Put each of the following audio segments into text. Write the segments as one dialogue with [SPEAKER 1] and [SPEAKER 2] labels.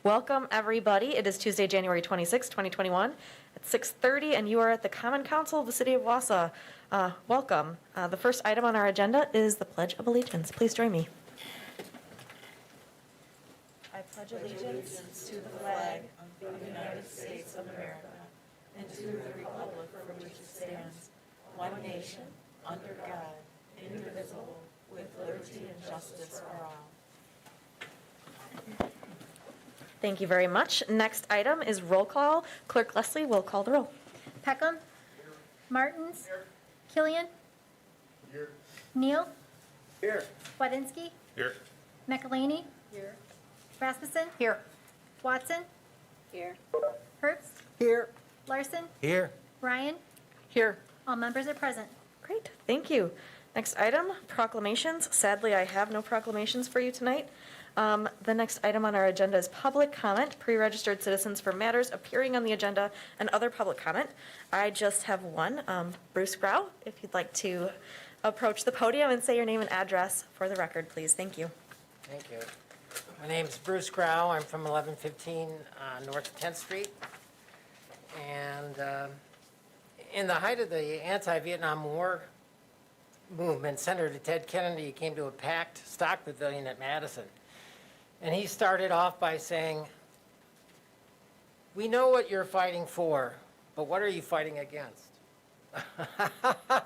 [SPEAKER 1] Welcome, everybody. It is Tuesday, January 26, 2021 at 6:30, and you are at the Common Council of the City of Wausau. Welcome. The first item on our agenda is the Pledge of Allegiance. Please join me. I pledge allegiance to the flag of the United States of America and to the republic for which it stands, one nation, under God, indivisible, with liberty and justice for all. Thank you very much. Next item is roll call. Clerk Leslie will call the roll.
[SPEAKER 2] Peckham. Here. Martins. Here. Killian. Here. Neal.
[SPEAKER 3] Here.
[SPEAKER 2] Wadinsky.
[SPEAKER 3] Here.
[SPEAKER 2] McElhaney. Here. Rasmussen.
[SPEAKER 4] Here.
[SPEAKER 2] Watson.
[SPEAKER 4] Here.
[SPEAKER 2] Herbst.
[SPEAKER 4] Here.
[SPEAKER 2] Larson.
[SPEAKER 3] Here.
[SPEAKER 2] Ryan.
[SPEAKER 4] Here.
[SPEAKER 2] All members are present.
[SPEAKER 1] Great, thank you. Next item, proclamations. Sadly, I have no proclamations for you tonight. The next item on our agenda is public comment, pre-registered citizens for matters appearing on the agenda, and other public comment. I just have one. Bruce Grau, if you'd like to approach the podium and say your name and address for the record, please. Thank you.
[SPEAKER 5] Thank you. My name is Bruce Grau. I'm from 1115 North 10th Street. And in the height of the anti-Vietnam War movement, Senator Ted Kennedy came to a packed stock pavilion at Madison. And he started off by saying, "We know what you're fighting for, but what are you fighting against?"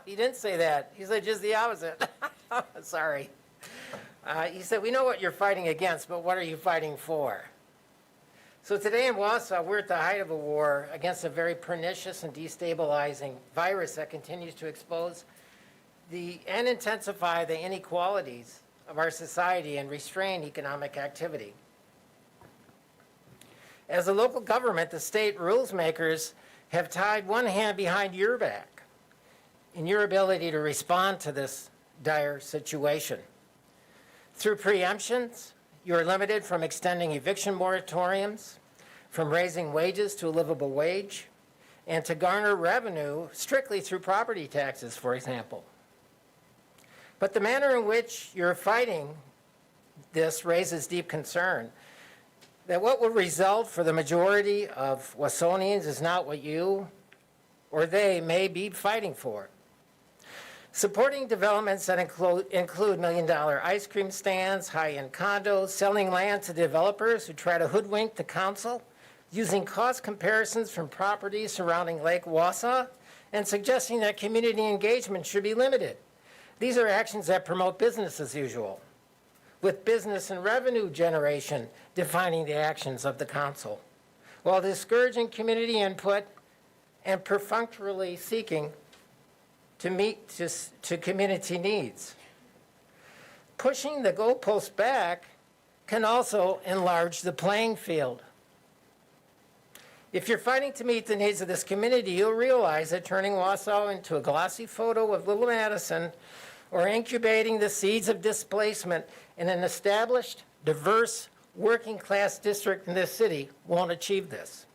[SPEAKER 5] He didn't say that. He said just the opposite. Sorry. He said, "We know what you're fighting against, but what are you fighting for?" So today in Wausau, we're at the height of a war against a very pernicious and destabilizing virus that continues to expose and intensify the inequalities of our society and restrain economic activity. As a local government, the state rules makers have tied one hand behind your back in your ability to respond to this dire situation. Through preemptions, you're limited from extending eviction moratoriums, from raising wages to a livable wage, and to garner revenue strictly through property taxes, for example. But the manner in which you're fighting this raises deep concern that what will result for the majority of Wausauians is not what you or they may be fighting for. Supporting developments that include million-dollar ice cream stands, high-end condos, selling land to developers who try to hoodwink the council, using cost comparisons from properties surrounding Lake Wausau, and suggesting that community engagement should be limited. These are actions that promote business as usual, with business and revenue generation defining the actions of the council, while discouraging community input and perfunctorily seeking to meet to community needs. Pushing the goalpost back can also enlarge the playing field. If you're fighting to meet the needs of this community, you'll realize that turning Wausau into a glossy photo of Little Madison or incubating the seeds of displacement in an established, diverse, working-class district in this city won't achieve this.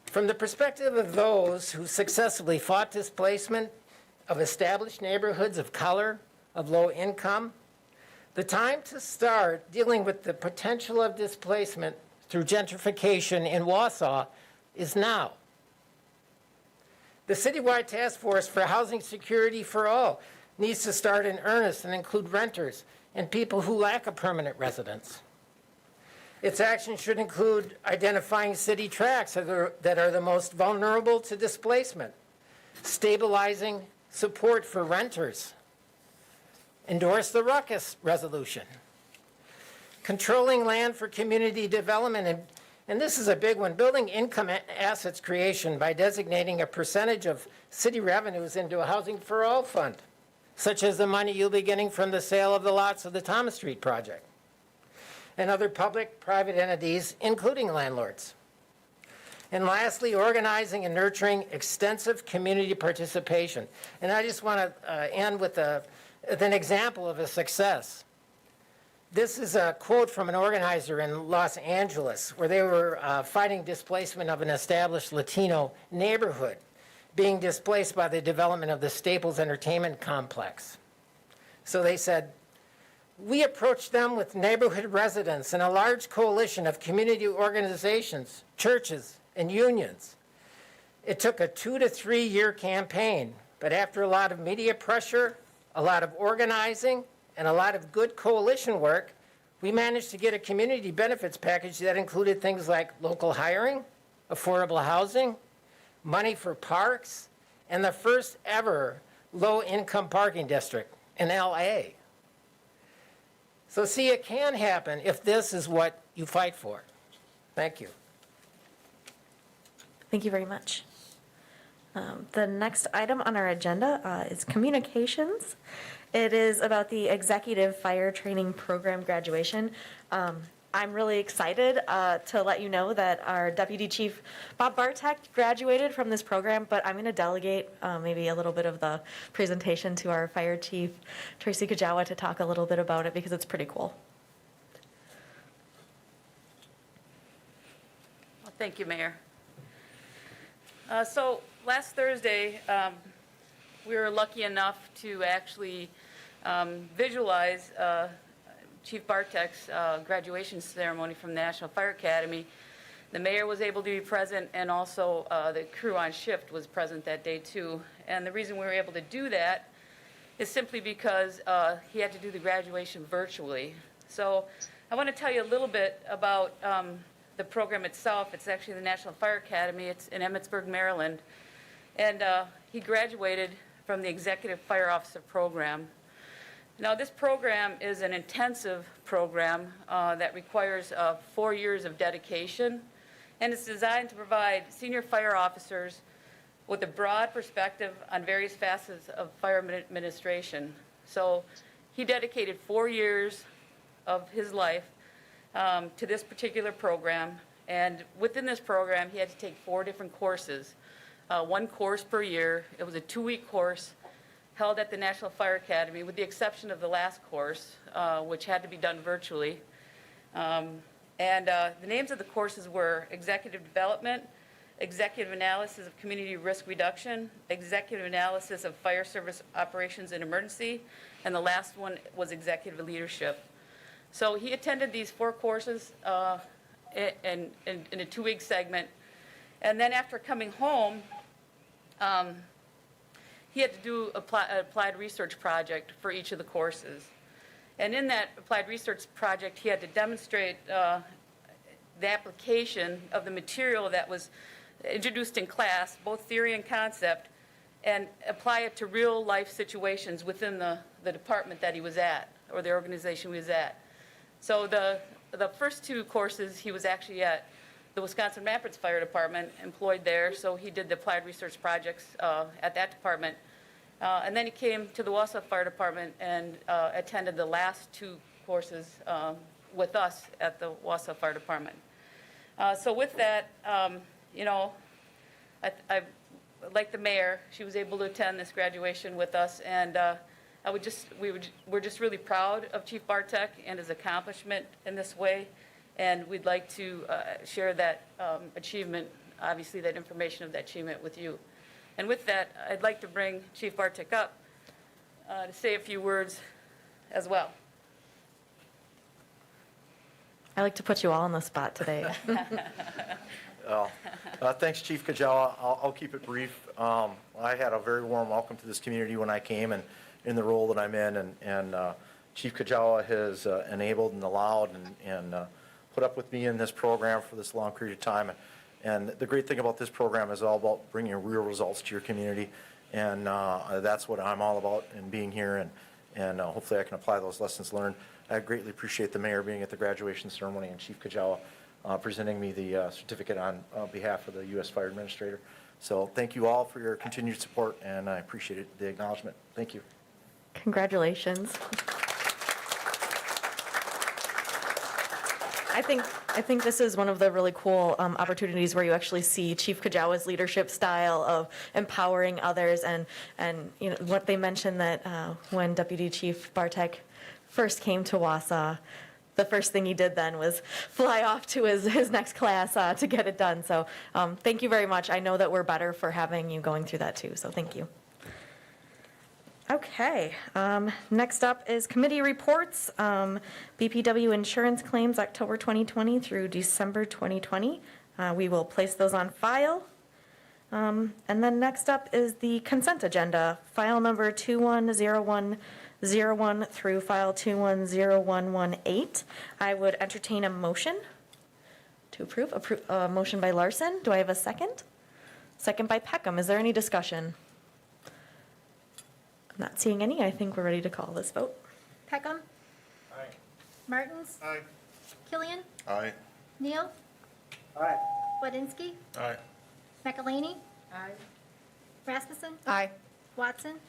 [SPEAKER 5] From the perspective of those who successfully fought displacement of established neighborhoods of color, of low income, the time to start dealing with the potential of displacement through gentrification in Wausau is now. The citywide task force for housing security for all needs to start in earnest and include renters and people who lack a permanent residence. Its action should include identifying city tracts that are the most vulnerable to displacement, stabilizing support for renters, endorse the ruckus resolution, controlling land for community development, and this is a big one, building income assets creation by designating a percentage of city revenues into a Housing for All fund, such as the money you'll be getting from the sale of the lots of the Thomas Street project, and other public-private entities, including landlords. And lastly, organizing and nurturing extensive community participation. And I just want to end with an example of a success. This is a quote from an organizer in Los Angeles where they were fighting displacement of an established Latino neighborhood being displaced by the development of the Staples Entertainment Complex. So they said, We approached them with neighborhood residents and a large coalition of community organizations, churches, and unions. It took a 2 to 3 year campaign, but after a lot of media pressure, a lot of organizing, and a lot of good coalition work, we managed to get a community benefits package that included things like local hiring, affordable housing, money for parks, and the first ever low-income parking district in LA. So see, it can happen if this is what you fight for. Thank you.
[SPEAKER 1] Thank you very much. The next item on our agenda is communications. It is about the Executive Fire Training Program graduation. I'm really excited to let you know that our Deputy Chief Bob Bartek graduated from this program, but I'm going to delegate maybe a little bit of the presentation to our Fire Chief, Tracy Kajawa, to talk a little bit about it because it's pretty cool.
[SPEAKER 3] Well, thank you, Mayor. So last Thursday, we were lucky enough to actually visualize Chief Bartek's graduation ceremony from the National Fire Academy. The mayor was able to be present, and also the crew on shift was present that day too. And the reason we were able to do that is simply because he had to do the graduation virtually. So I want to tell you a little bit about the program itself. It's actually the National Fire Academy. It's in Emmitsburg, Maryland. And he graduated from the Executive Fire Officer program. Now, this program is an intensive program that requires 4 years of dedication, and it's designed to provide senior fire officers with a broad perspective on various facets of fire administration. So he dedicated 4 years of his life to this particular program, and within this program, he had to take 4 different courses, 1 course per year. It was a 2-week course held at the National Fire Academy, with the exception of the last course, which had to be done virtually. The names of the courses were Executive Development, Executive Analysis of Community Risk Reduction, Executive Analysis of Fire Service Operations and Emergency, and the last one was Executive Leadership. So he attended these 4 courses in a 2-week segment, and then after coming home, he had to do an applied research project for each of the courses. And in that applied research project, he had to demonstrate the application of the material that was introduced in class, both theory and concept, and apply it to real life situations within the department that he was at, or the organization he was at. So the first 2 courses, he was actually at the Wisconsin Rapids Fire Department, employed there, so he did the applied research projects at that department. And then he came to the Wausau Fire Department and attended the last 2 courses with us at the Wausau Fire Department. So with that, you know, I like the mayor, she was able to attend this graduation with us, and we're just really proud of Chief Bartek and his accomplishment in this way, and we'd like to share that achievement, obviously that information of that achievement with you. And with that, I'd like to bring Chief Bartek up to say a few words as well.
[SPEAKER 1] I like to put you all on the spot today.
[SPEAKER 4] Thanks, Chief Kajawa. I'll keep it brief. I had a very warm welcome to this community when I came and in the role that I'm in, and Chief Kajawa has enabled and allowed and put up with me in this program for this long period of time. And the great thing about this program is all about bringing real results to your community, and that's what I'm all about in being here, and hopefully I can apply those lessons learned. I greatly appreciate the mayor being at the graduation ceremony and Chief Kajawa presenting me the certificate on behalf of the U.S. Fire Administrator. So thank you all for your continued support, and I appreciate it, the acknowledgement. Thank you.
[SPEAKER 1] Congratulations. I think this is one of the really cool opportunities where you actually see Chief Kajawa's leadership style of empowering others, and you know what they mentioned that when Deputy Chief Bartek first came to Wausau, the first thing he did then was fly off to his next class to get it done. So thank you very much. I know that we're better for having you going through that too. So thank you. Okay, next up is committee reports. BPW insurance claims, October 2020 through December 2020. We will place those on file. And then next up is the consent agenda, file number 210101 through file 210118. I would entertain a motion to approve. Motion by Larson. Do I have a second? Second by Peckham. Is there any discussion? I'm not seeing any. I think we're ready to call this vote.
[SPEAKER 2] Peckham.
[SPEAKER 5] Aye.
[SPEAKER 2] Martins.
[SPEAKER 6] Aye.
[SPEAKER 2] Killian.
[SPEAKER 6] Aye.
[SPEAKER 2] Neal.
[SPEAKER 5] Aye.
[SPEAKER 2] Wadinski.
[SPEAKER 6] Aye.
[SPEAKER 2] McElhaney. Rasmussen.
[SPEAKER 7] Aye.
[SPEAKER 2] Watson.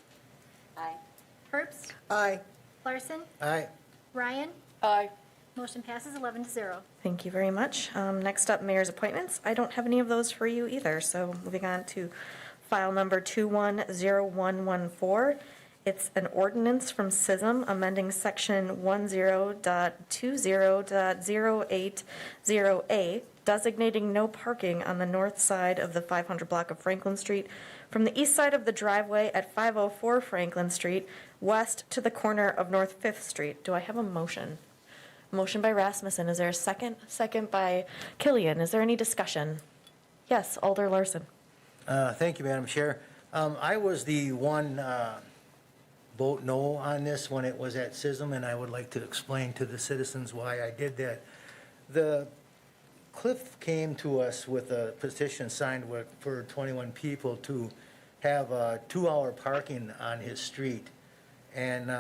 [SPEAKER 2] Herbst.
[SPEAKER 7] Aye.
[SPEAKER 2] Larson.
[SPEAKER 5] Aye.
[SPEAKER 2] Ryan.
[SPEAKER 3] Aye.
[SPEAKER 2] Motion passes 11-0.
[SPEAKER 1] Thank you very much. Next up, mayor's appointments. I don't have any of those for you either, so moving on to file number 210114. It's an ordinance from SISM amending section 10.20.08.0A, designating no parking on the north side of the 500 block of Franklin Street from the east side of the driveway at 504 Franklin Street, west to the corner of North 5th Street. Do I have a motion? Motion by Rasmussen. Is there a second? Second by Killian. Is there any discussion? Yes, Alder Larson.
[SPEAKER 8] Thank you, Madam Chair. I was the one vote no on this when it was at SISM, and I would like to explain to the citizens why I did that. Cliff came to us with a petition signed for 21 people to have 2-hour parking on his street. And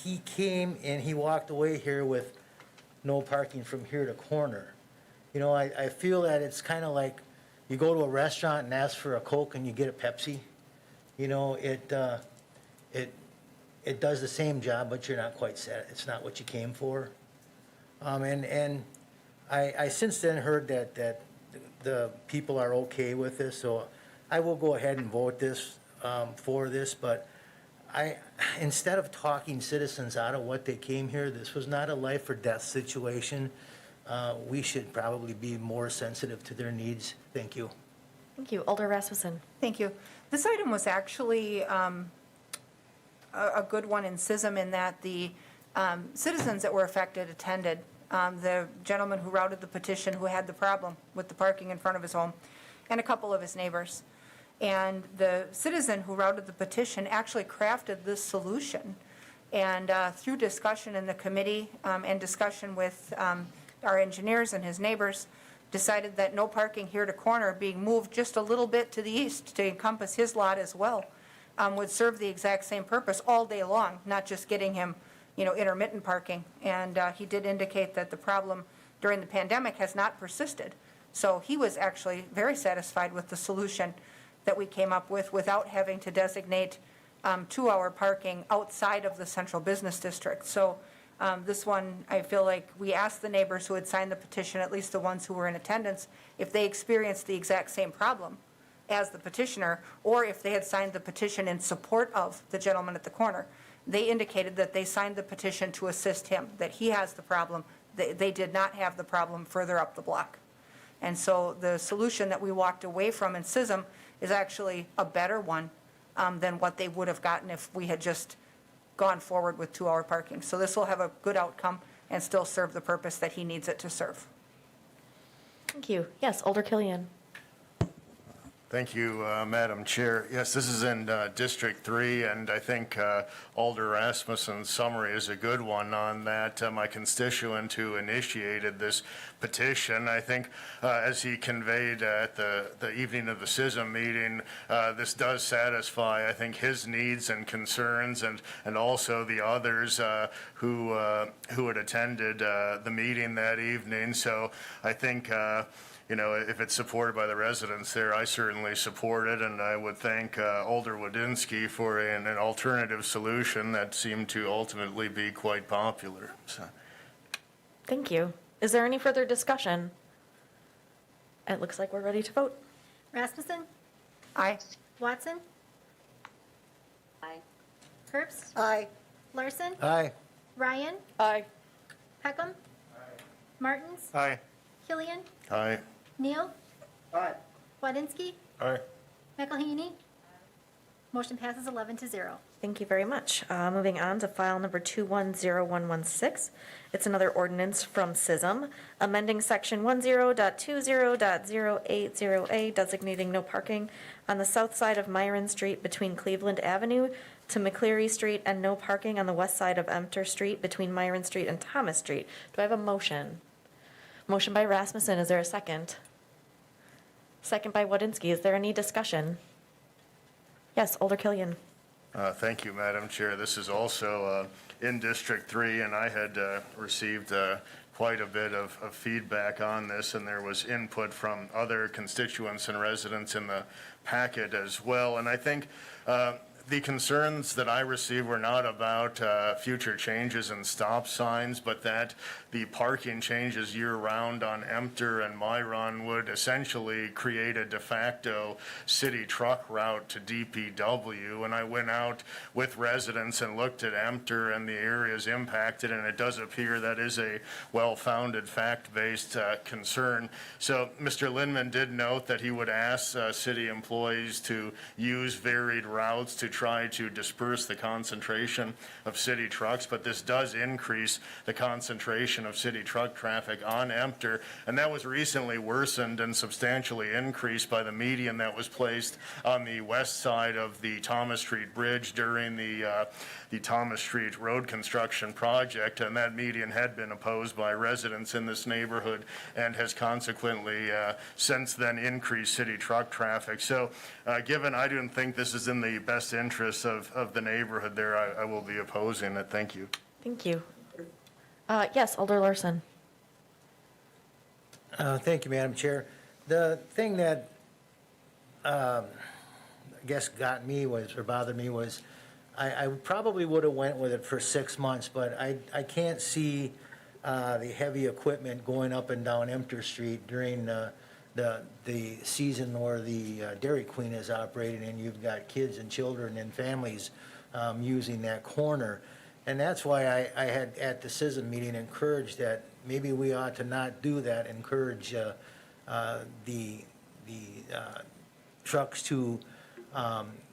[SPEAKER 8] he came and he walked away here with no parking from here to corner. You know, I feel that it's kind of like you go to a restaurant and ask for a Coke and you get a Pepsi. You know, it does the same job, but you're not quite set. It's not what you came for. And I since then heard that the people are okay with this, so I will go ahead and vote for this, but instead of talking citizens out of what they came here, this was not a life or death situation. We should probably be more sensitive to their needs. Thank you.
[SPEAKER 1] Thank you. Alder Rasmussen.
[SPEAKER 7] Thank you. This item was actually a good one in SISM in that the citizens that were affected attended. The gentleman who routed the petition who had the problem with the parking in front of his home, and a couple of his neighbors. And the citizen who routed the petition actually crafted this solution. And through discussion in the committee and discussion with our engineers and his neighbors, decided that no parking here to corner, being moved just a little bit to the east to encompass his lot as well, would serve the exact same purpose all day long, not just getting him, you know, intermittent parking. And he did indicate that the problem during the pandemic has not persisted. So he was actually very satisfied with the solution that we came up with without having to designate 2-hour parking outside of the central business district. So this one, I feel like we asked the neighbors who had signed the petition, at least the ones who were in attendance, if they experienced the exact same problem as the petitioner, or if they had signed the petition in support of the gentleman at the corner. They indicated that they signed the petition to assist him, that he has the problem. They did not have the problem further up the block. And so the solution that we walked away from in SISM is actually a better one than what they would have gotten if we had just gone forward with 2-hour parking. So this will have a good outcome and still serve the purpose that he needs it to serve.
[SPEAKER 1] Thank you. Yes, Alder Killian.
[SPEAKER 6] Thank you, Madam Chair. Yes, this is in District 3, and I think Alder Rasmussen's summary is a good one on that. My constituent who initiated this petition, I think, as he conveyed at the evening of the SISM meeting, this does satisfy, I think, his needs and concerns, and also the others who had attended the meeting that evening. So I think you know, if it's supported by the residents there, I certainly support it, and I would thank Alder Wadinski for an alternative solution that seemed to ultimately be quite popular. So.
[SPEAKER 1] Thank you. Is there any further discussion? It looks like we're ready to vote.
[SPEAKER 2] Rasmussen.
[SPEAKER 7] Aye.
[SPEAKER 2] Watson. Herbst.
[SPEAKER 7] Aye.
[SPEAKER 2] Larson.
[SPEAKER 8] Aye.
[SPEAKER 2] Ryan.
[SPEAKER 3] Aye.
[SPEAKER 2] Peckham. Martins.
[SPEAKER 6] Aye.
[SPEAKER 2] Killian. Neal.
[SPEAKER 5] Aye.
[SPEAKER 2] Wadinski.
[SPEAKER 6] Aye.
[SPEAKER 2] McElhaney. Motion passes 11-0.
[SPEAKER 1] Thank you very much. Moving on to file number 210116. It's another ordinance from SISM, amending section 10.20.080A, designating no parking on the south side of Myron Street between Cleveland Avenue to McCleary Street, and no parking on the west side of Emter Street between Myron Street and Thomas Street. Do I have a motion? Motion by Rasmussen. Is there a second? Second by Wodinski. Is there any discussion? Yes, Alder Killian.
[SPEAKER 6] Thank you, Madam Chair. This is also in District 3, and I had received quite a bit of feedback on this, and there was input from other constituents and residents in the packet as well. And I think the concerns that I received were not about future changes in stop signs, but that the parking changes year-round on Emter and Myron would essentially create a de facto city truck route to DPW. And I went out with residents and looked at Emter and the areas impacted, and it does appear that is a well-founded, fact-based concern. So Mr. Lindman did note that he would ask city employees to use varied routes to try to disperse the concentration of city trucks, but this does increase the concentration of city truck traffic on Emter, and that was recently worsened and substantially increased by the median that was placed on the west side of the Thomas Street Bridge during the Thomas Street Road construction project, and that median had been opposed by residents in this neighborhood and has consequently since then increased city truck traffic. So given I don't think this is in the best interest of the neighborhood there, I will be opposing it. Thank you.
[SPEAKER 1] Thank you. Yes, Alder Larson.
[SPEAKER 8] Thank you, Madam Chair. The thing that I guess got me was, or bothered me was, I probably would have went with it for 6 months, but I can't see the heavy equipment going up and down Emter Street during the season where the Dairy Queen is operating, and you've got kids and children and families using that corner. And that's why I had, at the CISM meeting, encouraged that maybe we ought to not do that, encourage the trucks to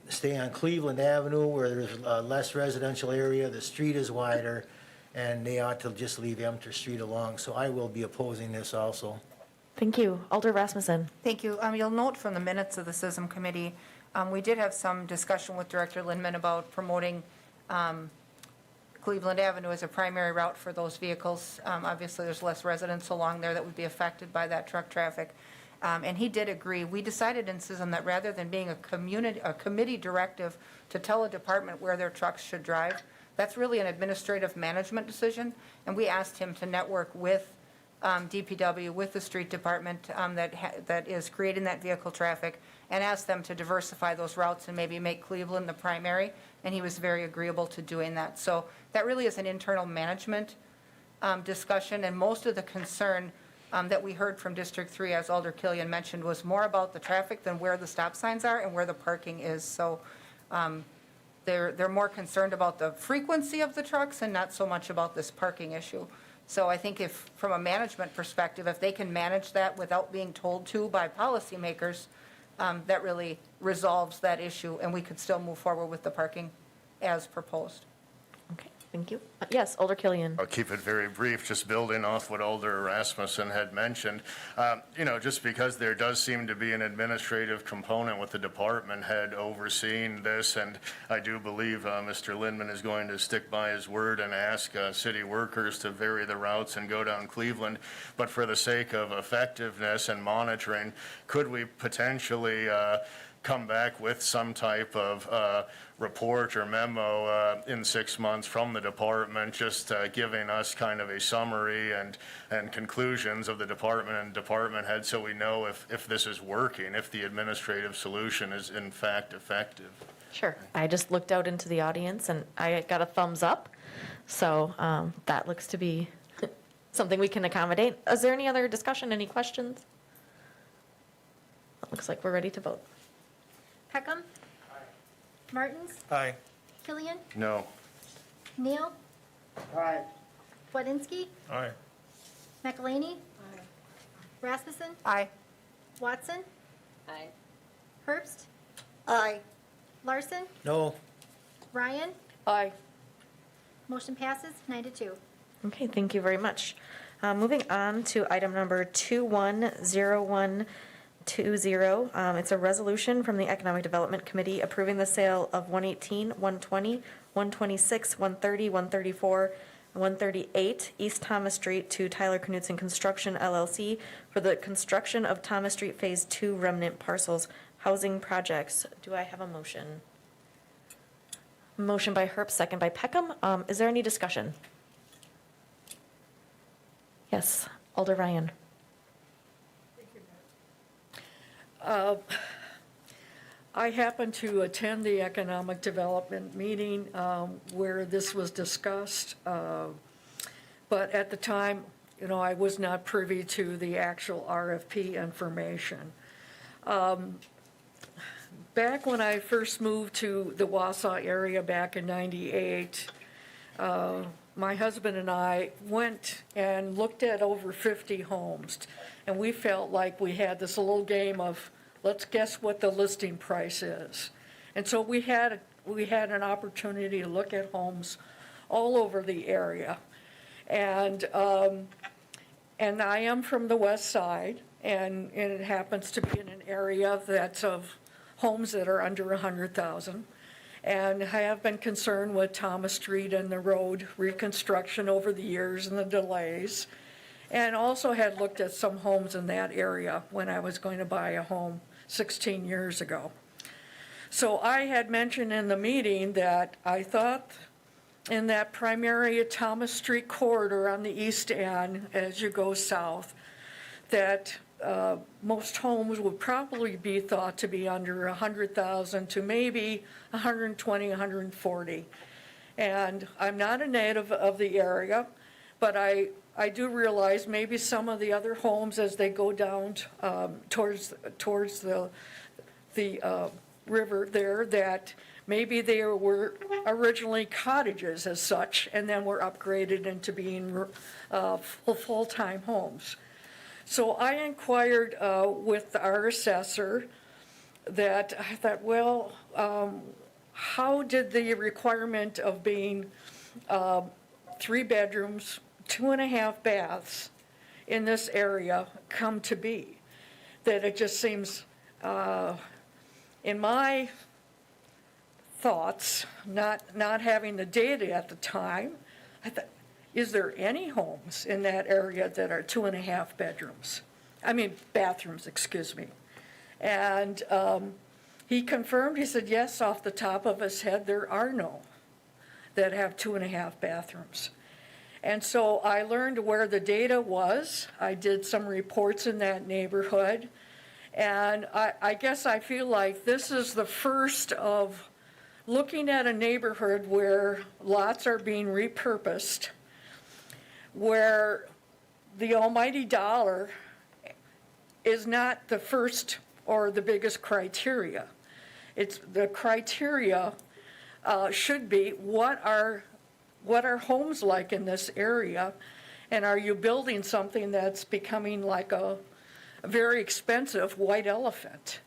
[SPEAKER 8] stay on Cleveland Avenue where there's less residential area, the street is wider, and they ought to just leave Emter Street alone. So I will be opposing this also.
[SPEAKER 1] Thank you. Alder Rasmussen.
[SPEAKER 7] Thank you. You'll note from the minutes of the SISM committee, we did have some discussion with Director Lindman about promoting Cleveland Avenue as a primary route for those vehicles. Obviously, there's less residents along there that would be affected by that truck traffic. And he did agree. We decided in SISM that rather than being a committee directive to tell a department where their trucks should drive, that's really an administrative management decision. And we asked him to network with DPW, with the street department that is creating that vehicle traffic, and asked them to diversify those routes and maybe make Cleveland the primary. And he was very agreeable to doing that. So that really is an internal management discussion. And most of the concern that we heard from District 3, as Alder Killian mentioned, was more about the traffic than where the stop signs are and where the parking is. So they're more concerned about the frequency of the trucks and not so much about this parking issue. So I think if, from a management perspective, if they can manage that without being told to by policymakers, that really resolves that issue, and we could still move forward with the parking as proposed.
[SPEAKER 1] Okay, thank you. Yes, Alder Killian.
[SPEAKER 6] I'll keep it very brief, just building off what Alder Rasmussen had mentioned. Just because there does seem to be an administrative component with the department head overseeing this, and I do believe Mr. Lindman is going to stick by his word and ask city workers to vary the routes and go down Cleveland. But for the sake of effectiveness and monitoring, could we potentially come back with some type of report or memo in 6 months from the department, just giving us kind of a summary and conclusions of the department and department head, so we know if this is working, if the administrative solution is in fact effective.
[SPEAKER 1] Sure. I just looked out into the audience and I got a thumbs up. So that looks to be something we can accommodate. Is there any other discussion, any questions? It looks like we're ready to vote.
[SPEAKER 2] Peckham. Martins.
[SPEAKER 8] Aye.
[SPEAKER 2] Killian.
[SPEAKER 6] No.
[SPEAKER 2] Neal.
[SPEAKER 5] Aye.
[SPEAKER 2] Wodinski.
[SPEAKER 8] Aye.
[SPEAKER 2] McElhaney. Rasmussen.
[SPEAKER 7] Aye.
[SPEAKER 2] Watson.
[SPEAKER 9] Aye.
[SPEAKER 2] Herbst.
[SPEAKER 5] Aye.
[SPEAKER 2] Larson,
[SPEAKER 8] No,
[SPEAKER 2] Ryan.
[SPEAKER 1] Aye.
[SPEAKER 2] Motion passes 9-2.
[SPEAKER 1] Okay, thank you very much. Moving on to item number 210120. It's a resolution from the Economic Development Committee approving the sale of 118, 120, 126, 130, 134, and 138 East Thomas Street to Tyler Knudsen Construction LLC for the construction of Thomas Street Phase 2 remnant parcels housing projects. Do I have a motion? Motion by Herb, second by Peckham. Is there any discussion? Yes, Alder Ryan.
[SPEAKER 9] I happened to attend the economic development meeting where this was discussed, but at the time, I was not privy to the actual RFP information. Back when I first moved to the Wausau area back in '98, my husband and I went and looked at over 50 homes, and we felt like we had this little game of, let's guess what the listing price is. And so we had an opportunity to look at homes all over the area. And I am from the west side, and it happens to be in an area that's of homes that are under 100,000. And I have been concerned with Thomas Street and the road reconstruction over the years and the delays. And also had looked at some homes in that area when I was going to buy a home 16 years ago. So I had mentioned in the meeting that I thought in that primary Thomas Street corridor on the east end, as you go south, that most homes would probably be thought to be under 100,000 to maybe 120, 140. And I'm not a native of the area, but I do realize maybe some of the other homes as they go down towards the river there, that maybe they were originally cottages as such and then were upgraded into being full-time homes. So I inquired with our assessor that I thought, well, how did the requirement of being 3 bedrooms, 2.5 baths in this area come to be? That it just seems, in my thoughts, not having the data at the time, I thought, is there any homes in that area that are 2.5 bedrooms? Bathrooms, excuse me. And he confirmed, he said, yes, off the top of his head, there are no that have 2.5 bathrooms. And so I learned where the data was. I did some reports in that neighborhood. And I guess I feel like this is the first of looking at a neighborhood where lots are being repurposed, where the almighty dollar is not the first or the biggest criteria. It's the criteria should be what are homes like in this area, and are you building something that's becoming like a very expensive white elephant?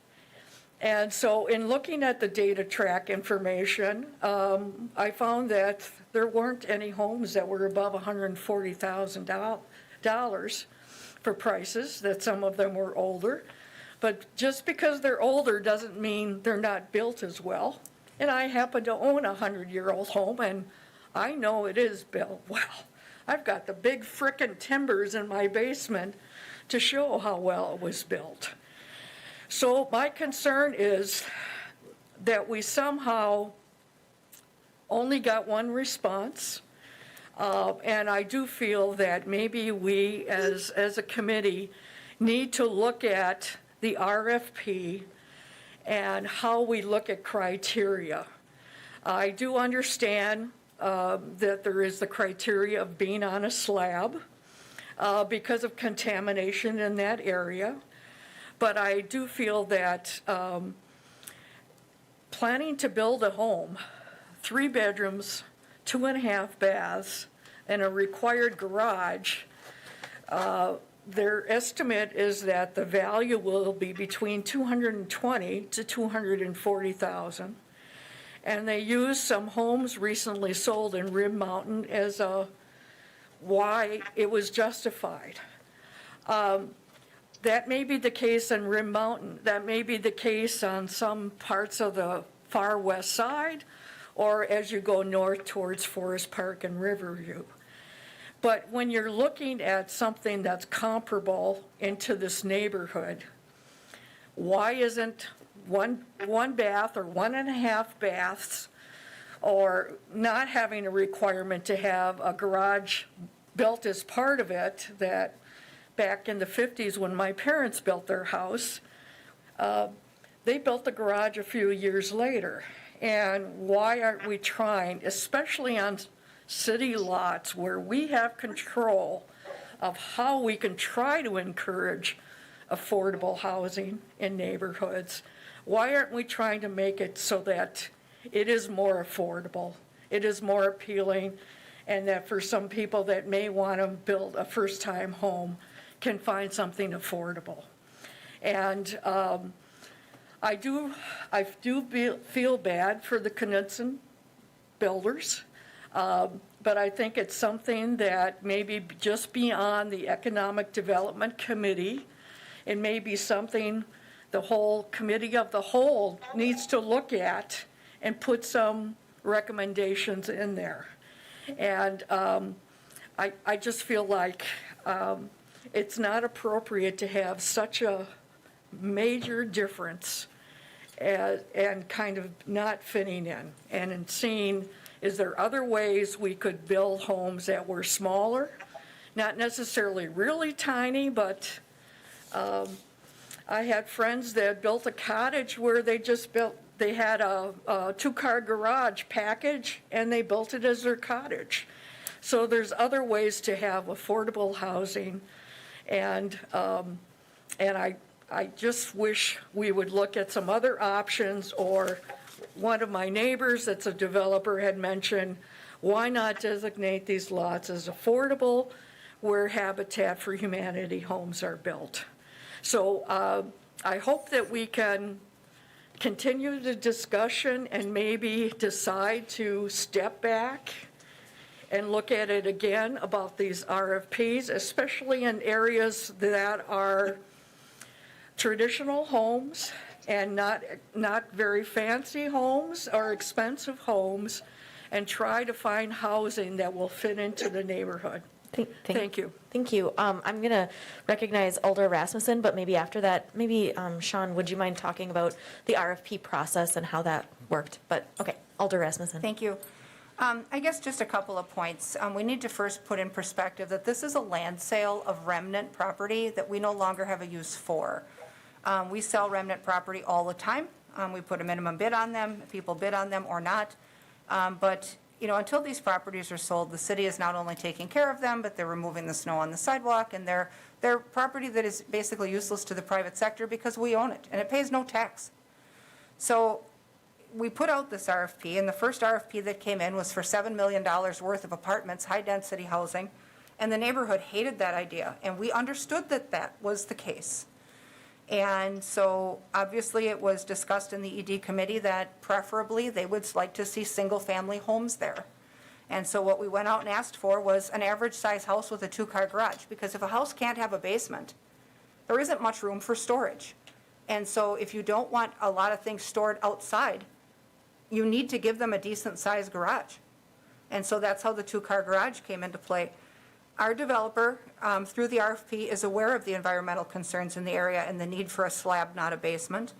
[SPEAKER 9] And so in looking at the data track information, I found that there weren't any homes that were above $140,000 for prices, that some of them were older. But just because they're older doesn't mean they're not built as well. And I happen to own a 100-year-old home, and I know it is built well. I've got the big frickin' timbers in my basement to show how well it was built. So my concern is that we somehow only got one response. And I do feel that maybe we, as a committee, need to look at the RFP and how we look at criteria. I do understand that there is the criteria of being on a slab because of contamination in that area. But I do feel that planning to build a home, 3 bedrooms, 2.5 baths, and a required garage, their estimate is that the value will be between $220,000 to $240,000. And they used some homes recently sold in Rim Mountain as why it was justified. That may be the case in Rim Mountain. That may be the case on some parts of the far west side, or as you go north towards Forest Park and Riverview. But when you're looking at something that's comparable into this neighborhood, why isn't one bath or 1.5 baths, or not having a requirement to have a garage built as part of it? That back in the 50s when my parents built their house, they built the garage a few years later. And why aren't we trying, especially on city lots where we have control of how we can try to encourage affordable housing in neighborhoods, why aren't we trying to make it so that it is more affordable, it is more appealing, and that for some people that may want to build a first-time home can find something affordable? And I do feel bad for the Knudsen builders, but I think it's something that maybe just beyond the Economic Development Committee, it may be something the whole committee of the whole needs to look at and put some recommendations in there. And I just feel like it's not appropriate to have such a major difference and kind of not fitting in. And in seeing, is there other ways we could build homes that were smaller? Not necessarily really tiny, but I had friends that built a cottage where they had a two-car garage package and they built it as their cottage. So there's other ways to have affordable housing, and I just wish we would look at some other options. Or one of my neighbors that's a developer had mentioned, why not designate these lots as affordable where Habitat for Humanity homes are built? So I hope that we can continue the discussion and maybe decide to step back and look at it again about these RFPs, especially in areas that are traditional homes and not very fancy homes or expensive homes, and try to find housing that will fit into the neighborhood. Thank you.
[SPEAKER 1] Thank you. I'm going to recognize Alder Rasmussen, but maybe after that, maybe Sean, would you mind talking about the RFP process and how that worked? But okay, Alder Rasmussen.
[SPEAKER 7] Thank you. I guess just a couple of points. We need to first put in perspective that this is a land sale of remnant property that we no longer have a use for. We sell remnant property all the time. We put a minimum bid on them, people bid on them or not. But until these properties are sold, the city is not only taking care of them, but they're removing the snow on the sidewalk, and they're property that is basically useless to the private sector because we own it, and it pays no tax. So we put out this RFP, and the first RFP that came in was for $7 million worth of apartments, high-density housing, and the neighborhood hated that idea, and we understood that that was the case. And so obviously it was discussed in the ED committee that preferably they would like to see single-family homes there. And so what we went out and asked for was an average-size house with a two-car garage, because if a house can't have a basement, there isn't much room for storage. And so if you don't want a lot of things stored outside, you need to give them a decent-sized garage. And so that's how the two-car garage came into play. Our developer, through the RFP, is aware of the environmental concerns in the area and the need for a slab, not a basement.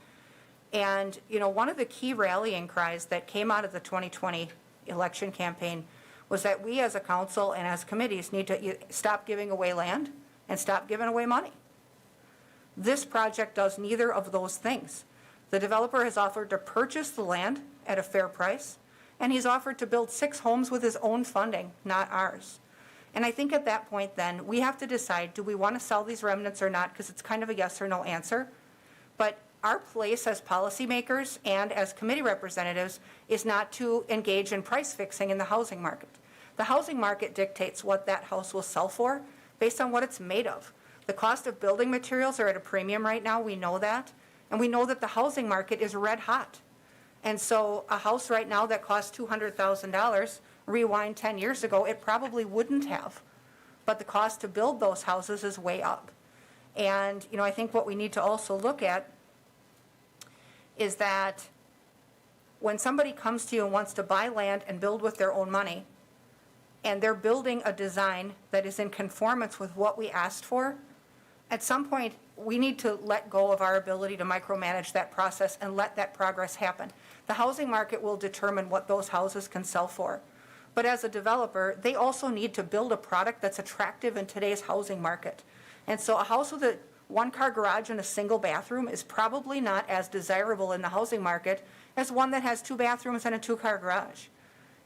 [SPEAKER 7] And, one of the key rallying cries that came out of the 2020 election campaign was that we as a council and as committees need to stop giving away land and stop giving away money. This project does neither of those things. The developer has offered to purchase the land at a fair price, and he's offered to build 6 homes with his own funding, not ours. And I think at that point then, we have to decide, do we want to sell these remnants or not? Because it's kind of a yes or no answer. But our place as policymakers and as committee representatives is not to engage in price fixing in the housing market. The housing market dictates what that house will sell for based on what it's made of. The cost of building materials are at a premium right now, we know that. And we know that the housing market is red hot. And so a house right now that costs $200,000, rewind 10 years ago, it probably wouldn't have. But the cost to build those houses is way up. And, I think what we need to also look at is that when somebody comes to you and wants to buy land and build with their own money, and they're building a design that is in conformance with what we asked for, at some point, we need to let go of our ability to micromanage that process and let that progress happen. The housing market will determine what those houses can sell for. But as a developer, they also need to build a product that's attractive in today's housing market. And so a house with a one-car garage and a single bathroom is probably not as desirable in the housing market as one that has 2 bathrooms and a 2-car garage.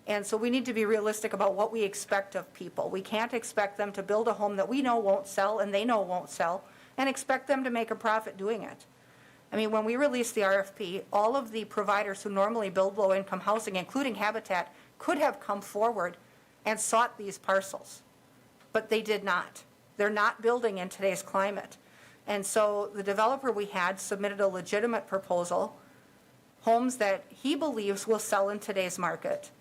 [SPEAKER 7] And so we need to be realistic about what we expect of people. We can't expect them to build a home that we know won't sell and they know won't sell and expect them to make a profit doing it. I mean, when we released the RFP, all of the providers who normally build low-income housing, including Habitat, could have come forward and sought these parcels, but they did not. They're not building in today's climate. And so the developer we had submitted a legitimate proposal, homes that he believes will sell in today's market.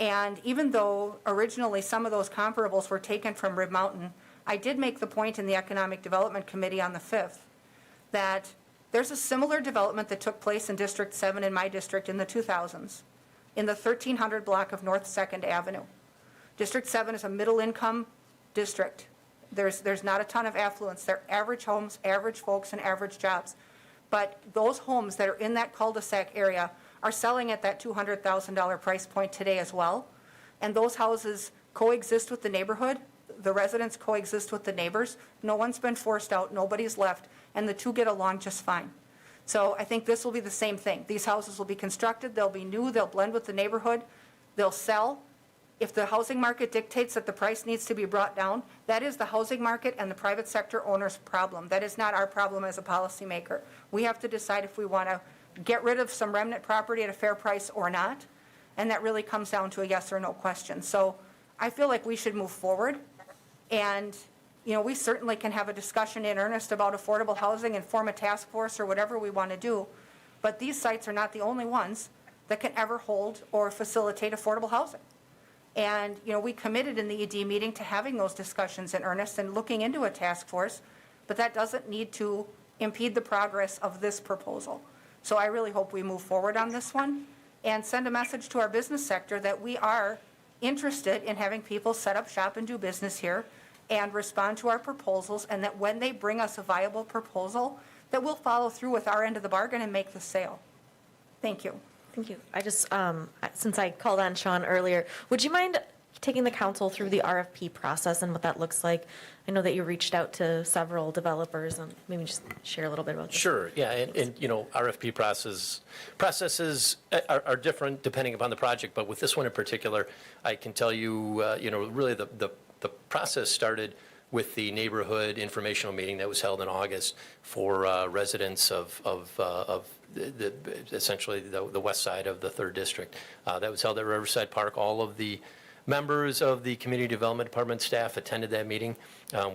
[SPEAKER 7] And even though originally some of those comparables were taken from Rib Mountain, I did make the point in the Economic Development Committee on the 5th that there's a similar development that took place in District 7 in my district in the 2000s, in the 1300 block of North 2nd Avenue. District 7 is a middle-income district. There's not a ton of affluence. They're average homes, average folks, and average jobs. But those homes that are in that cul-de-sac area are selling at that $200,000 price point today as well. And those houses coexist with the neighborhood. The residents coexist with the neighbors. No one's been forced out. Nobody's left. And the two get along just fine. So I think this will be the same thing. These houses will be constructed. They'll be new. They'll blend with the neighborhood. They'll sell. If the housing market dictates that the price needs to be brought down, that is the housing market and the private sector owner's problem. That is not our problem as a policymaker. We have to decide if we want to get rid of some remnant property at a fair price or not, and that really comes down to a yes or no question. So I feel like we should move forward, and we certainly can have a discussion in earnest about affordable housing and form a task force or whatever we want to do, but these sites are not the only ones that can ever hold or facilitate affordable housing. And, we committed in the ED meeting to having those discussions in earnest and looking into a task force, but that doesn't need to impede the progress of this proposal. So I really hope we move forward on this one and send a message to our business sector that we are interested in having people set up shop and do business here and respond to our proposals, and that when they bring us a viable proposal, that we'll follow through with our end of the bargain and make the sale. Thank you.
[SPEAKER 1] Thank you. I just, since I called on Sean earlier, would you mind taking the council through the RFP process and what that looks like? I know that you reached out to several developers, and maybe just share a little bit about this.
[SPEAKER 10] Sure, yeah, and RFP processes are different depending upon the project, but with this one in particular, I can tell you, really the process started with the neighborhood informational meeting that was held in August for residents of essentially the west side of the 3rd District. That was held at Riverside Park. All of the members of the Community Development Department staff attended that meeting.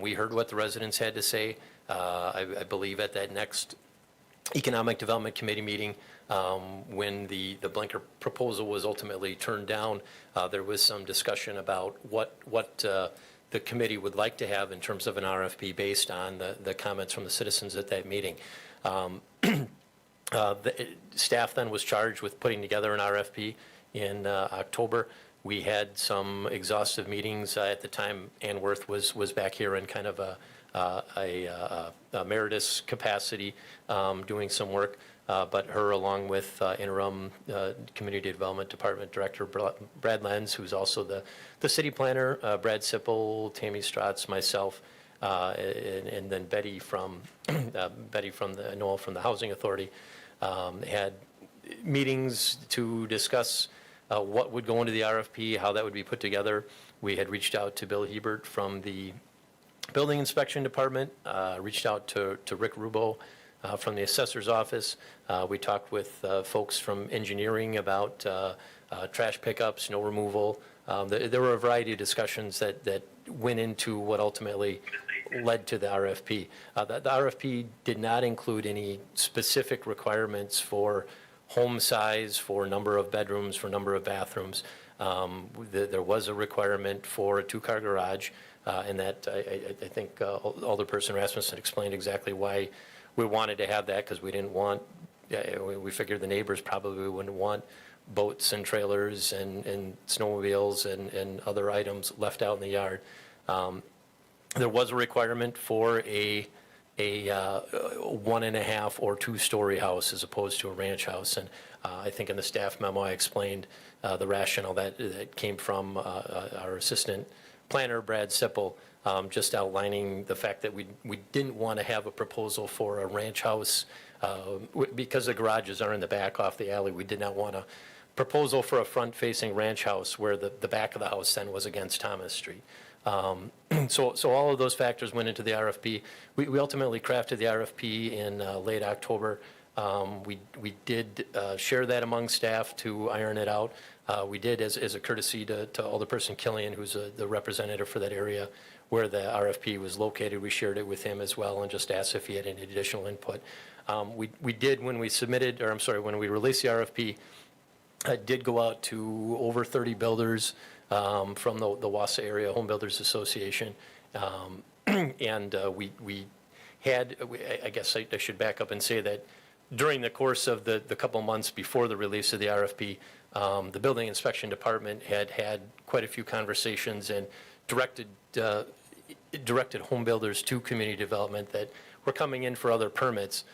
[SPEAKER 10] We heard what the residents had to say. I believe at that next Economic Development Committee meeting, when the blanket proposal was ultimately turned down, there was some discussion about what the committee would like to have in terms of an RFP based on the comments from the citizens at that meeting. The staff then was charged with putting together an RFP in October. We had some exhaustive meetings. At the time, Ann Worth was back here in kind of a emeritus capacity doing some work, but her, along with interim Community Development Department Director Brad Lenz, who's also the city planner, Brad Sipple, Tammy Stratz, myself, and then Betty from Noel from the Housing Authority, had meetings to discuss what would go into the RFP, how that would be put together. We had reached out to Bill Hebert from the Building Inspection Department, reached out to Rick Rubo from the Assessor's Office. We talked with folks from engineering about trash pickup, snow removal. There were a variety of discussions that went into what ultimately led to the RFP. The RFP did not include any specific requirements for home size, for number of bedrooms, for number of bathrooms. There was a requirement for a two-car garage, and that, I think Alderperson Rasmussen explained exactly why we wanted to have that, because we didn't want, we figured the neighbors probably wouldn't want boats and trailers and snowmobiles and other items left out in the yard. There was a requirement for a 1.5 or 2-story house as opposed to a ranch house. And I think in the staff memo, I explained the rationale that came from our assistant planner, Brad Sipple, just outlining the fact that we didn't want to have a proposal for a ranch house because the garages are in the back off the alley. We did not want a proposal for a front-facing ranch house where the back of the house then was against Thomas Street. So all of those factors went into the RFP. We ultimately crafted the RFP in late October. We did share that among staff to iron it out. We did, as a courtesy to Alderperson Killian, who's the representative for that area where the RFP was located. We shared it with him as well and just asked if he had any additional input. We did when we submitted, or I'm sorry, when we released the RFP, did go out to over 30 builders from the Wausau Area Home Builders Association. And we had, I guess I should back up and say that during the course of the couple months before the release of the RFP, the Building Inspection Department had quite a few conversations and directed home builders to community development that were coming in for other permits.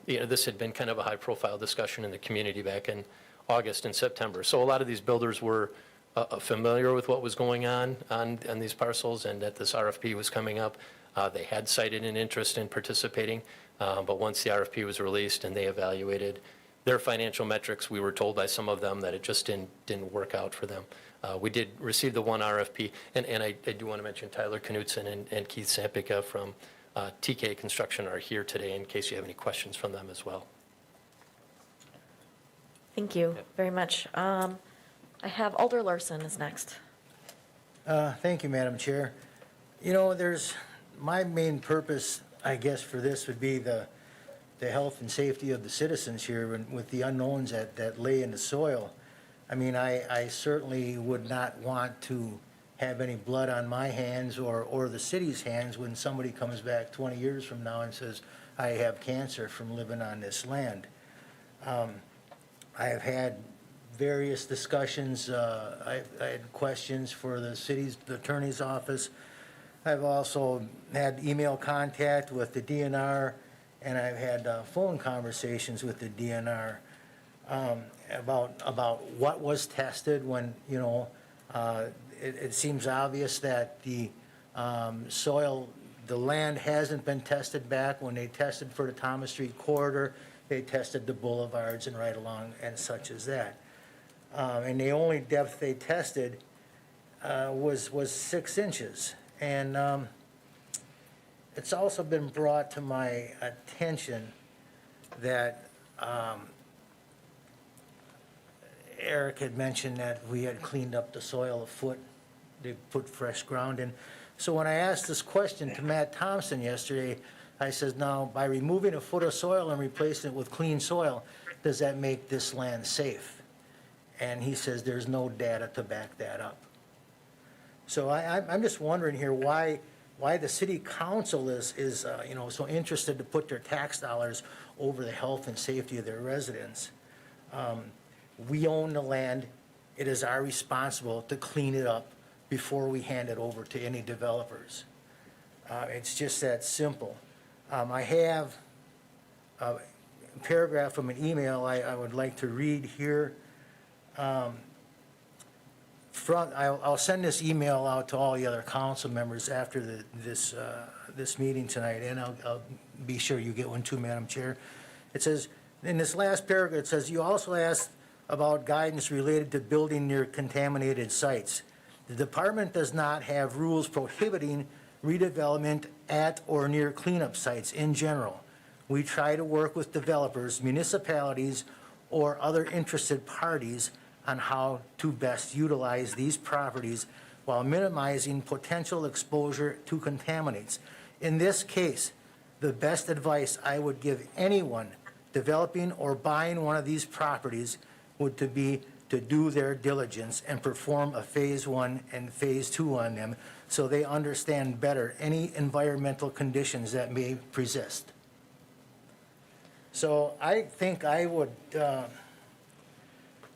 [SPEAKER 10] This had been kind of a high-profile discussion in the community back in August and September. So a lot of these builders were familiar with what was going on these parcels, and that this RFP was coming up. They had cited an interest in participating, but once the RFP was released and they evaluated their financial metrics, we were told by some of them that it just didn't work out for them. We did receive the one RFP, and I do want to mention Tyler Knutson and Keith Sampika from TK Construction are here today in case you have any questions from them as well.
[SPEAKER 1] Thank you very much. I have Alder Larson is next.
[SPEAKER 8] Thank you, Madam Chair. My main purpose, I guess, for this would be the health and safety of the citizens here and with the unknowns that lay in the soil. I mean, I certainly would not want to have any blood on my hands or the city's hands when somebody comes back 20 years from now and says, I have cancer from living on this land. I have had various discussions. I had questions for the city's attorney's office. I've also had email contact with the DNR, and I've had phone conversations with the DNR about what was tested when, it seems obvious that the soil, the land hasn't been tested back. When they tested for the Thomas Street corridor, they tested the boulevards and right along and such as that. And the only depth they tested was 6 inches. And it's also been brought to my attention that Eric had mentioned that we had cleaned up the soil a foot. They put fresh ground in. So when I asked this question to Matt Thompson yesterday, I said, now, by removing a foot of soil and replacing it with clean soil, does that make this land safe? And he says there's no data to back that up. So I'm just wondering here why the city council is so interested to put their tax dollars over the health and safety of their residents. We own the land. It is our responsibility to clean it up before we hand it over to any developers. It's just that simple. I have a paragraph from an email I would like to read here. I'll send this email out to all the other council members after this meeting tonight, and I'll be sure you get one too, Madam Chair. It says, in this last paragraph, it says, you also asked about guidance related to building near contaminated sites. The department does not have rules prohibiting redevelopment at or near cleanup sites in general. We try to work with developers, municipalities, or other interested parties on how to best utilize these properties while minimizing potential exposure to contaminants. In this case, the best advice I would give anyone developing or buying one of these properties would to be to do their diligence and perform a Phase 1 and Phase 2 on them so they understand better any environmental conditions that may persist. So I think I would,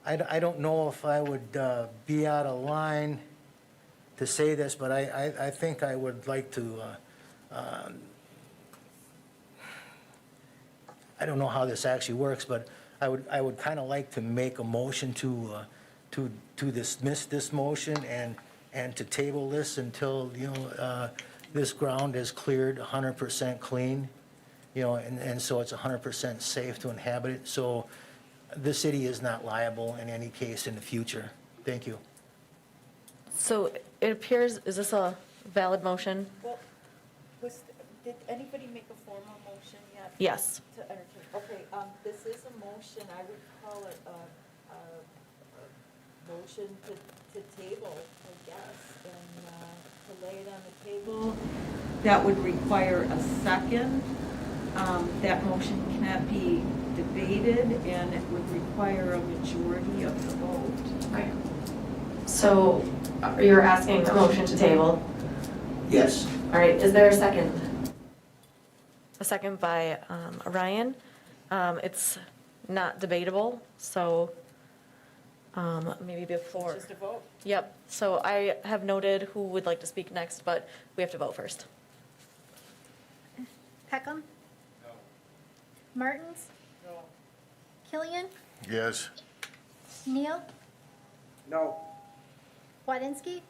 [SPEAKER 8] I don't know if I would be out of line to say this, but I think I would like to, I don't know how this actually works, but I would kind of like to make a motion to dismiss this motion and to table this until, this ground is cleared 100% clean, and so it's 100% safe to inhabit it. So the city is not liable in any case in the future. Thank you.
[SPEAKER 1] So it appears, is this a valid motion?
[SPEAKER 11] Well, did anybody make a formal motion yet?
[SPEAKER 1] Yes.
[SPEAKER 11] To entertain, okay, this is a motion, I would call it a motion to table, I guess, and to lay it on the table. That would require a second. That motion cannot be debated, and it would require a majority of the vote.
[SPEAKER 1] Okay. So you're asking a motion to table?
[SPEAKER 8] Yes.
[SPEAKER 1] All right, is there a second? A second by Ryan. It's not debatable, so maybe before.
[SPEAKER 11] Just a vote.
[SPEAKER 1] Yep, so I have noted who would like to speak next, but we have to vote first.
[SPEAKER 2] Peckham? No. Martins? No. Killian?
[SPEAKER 6] Yes.
[SPEAKER 2] Neal?
[SPEAKER 5] No.
[SPEAKER 2] Wadinsky?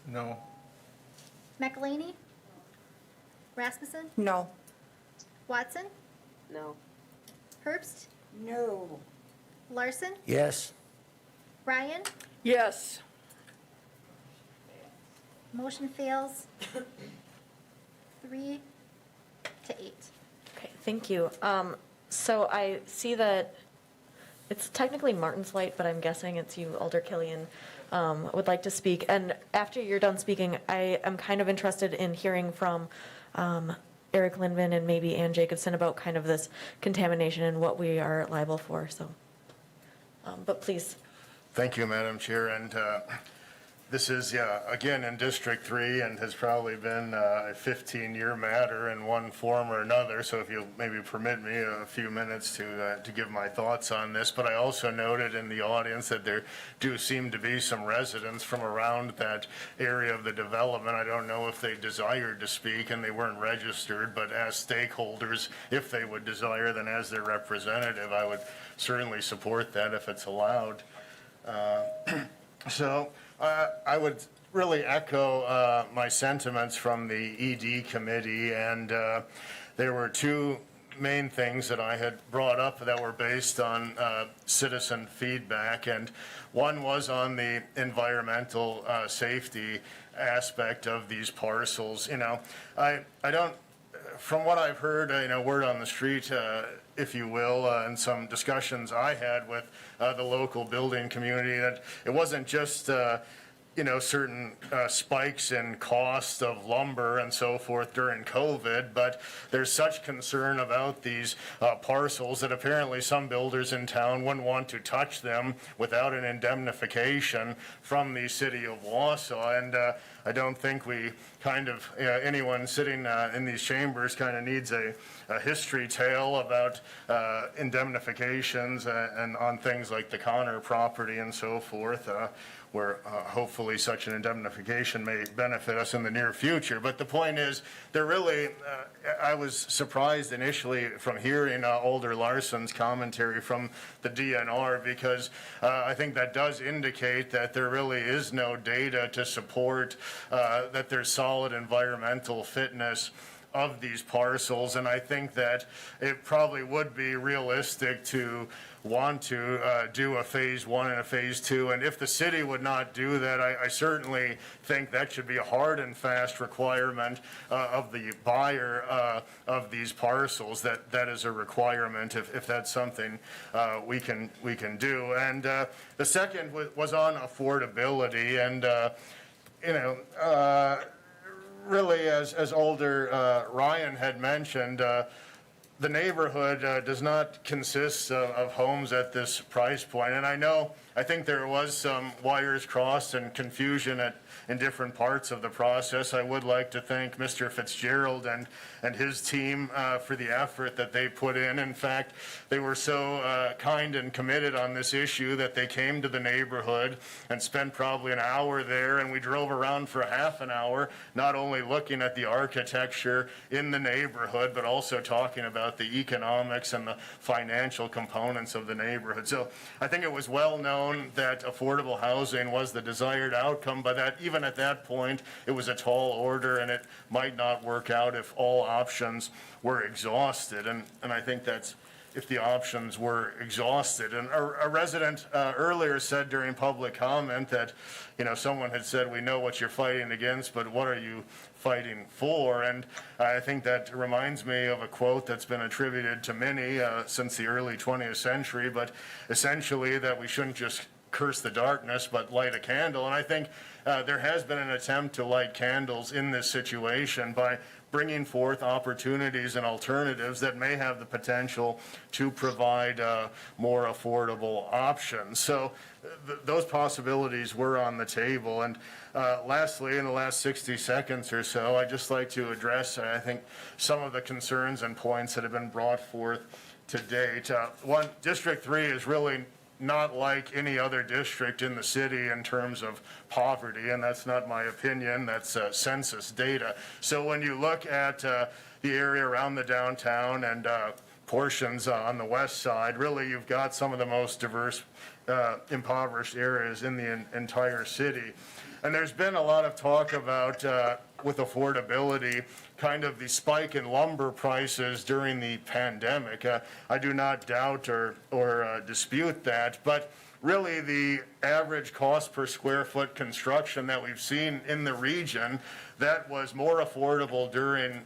[SPEAKER 6] No.
[SPEAKER 2] McElhaney? Rasmussen?
[SPEAKER 7] No.
[SPEAKER 2] Watson?
[SPEAKER 11] No.
[SPEAKER 2] Herbst?
[SPEAKER 11] No.
[SPEAKER 2] Larson?
[SPEAKER 8] Yes.
[SPEAKER 2] Ryan?
[SPEAKER 9] Yes.
[SPEAKER 2] Motion fails 3 to 8.
[SPEAKER 1] Okay, thank you. So I see that it's technically Martin's Light, but I'm guessing it's you, Alder Killian, would like to speak. And after you're done speaking, I am kind of interested in hearing from Eric Lindman and maybe Ann Jacobson about kind of this contamination and what we are liable for, so. But please.
[SPEAKER 6] Thank you, Madam Chair, and this is, again, in District 3 and has probably been a 15-year matter in one form or another, so if you'll maybe permit me a few minutes to give my thoughts on this. But I also noted in the audience that there do seem to be some residents from around that area of the development. I don't know if they desired to speak and they weren't registered, but as stakeholders, if they would desire, then as their representative, I would certainly support that if it's allowed. So I would really echo my sentiments from the ED committee, and there were two main things that I had brought up that were based on citizen feedback, and one was on the environmental safety aspect of these parcels. I don't, from what I've heard, word on the street, if you will, and some discussions I had with the local building community, that it wasn't just certain spikes in cost of lumber and so forth during COVID, but there's such concern about these parcels that apparently some builders in town wouldn't want to touch them without an indemnification from the city of Wausau. And I don't think we anyone sitting in these chambers kind of needs a history tale about indemnifications and on things like the Connor property and so forth, where hopefully such an indemnification may benefit us in the near future. But the point is, there really, I was surprised initially from hearing Alder Larson's commentary from the DNR, because I think that does indicate that there really is no data to support that there's solid environmental fitness of these parcels. And I think that it probably would be realistic to want to do a phase 1 and a phase 2. And if the city would not do that, I certainly think that should be a hard and fast requirement of the buyer of these parcels. That is a requirement if that's something we can do. And the second was on affordability. And really, as Alder Ryan had mentioned, the neighborhood does not consist of homes at this price point. And I think there was some wires crossed and confusion in different parts of the process. I would like to thank Mr. Fitzgerald and his team for the effort that they put in. In fact, they were so kind and committed on this issue that they came to the neighborhood and spent probably an hour there, and we drove around for half an hour, not only looking at the architecture in the neighborhood, but also talking about the economics and the financial components of the neighborhood. So I think it was well known that affordable housing was the desired outcome, but that even at that point, it was a tall order and it might not work out if all options were exhausted. And I think that's if the options were exhausted. And a resident earlier said during public comment that, someone had said, we know what you're fighting against, but what are you fighting for? And I think that reminds me of a quote that's been attributed to many since the early 20th century, but essentially that we shouldn't just curse the darkness, but light a candle. And I think there has been an attempt to light candles in this situation by bringing forth opportunities and alternatives that may have the potential to provide more affordable options. So those possibilities were on the table. And lastly, in the last 60 seconds or so, I'd just like to address, I think, some of the concerns and points that have been brought forth to date. One, District 3 is really not like any other district in the city in terms of poverty, and that's not my opinion, that's census data. So when you look at the area around the downtown and portions on the west side, really you've got some of the most diverse impoverished areas in the entire city. And there's been a lot of talk about, with affordability, kind of the spike in lumber prices during the pandemic. I do not doubt or dispute that, but really the average cost per square foot construction that we've seen in the region, that was more affordable during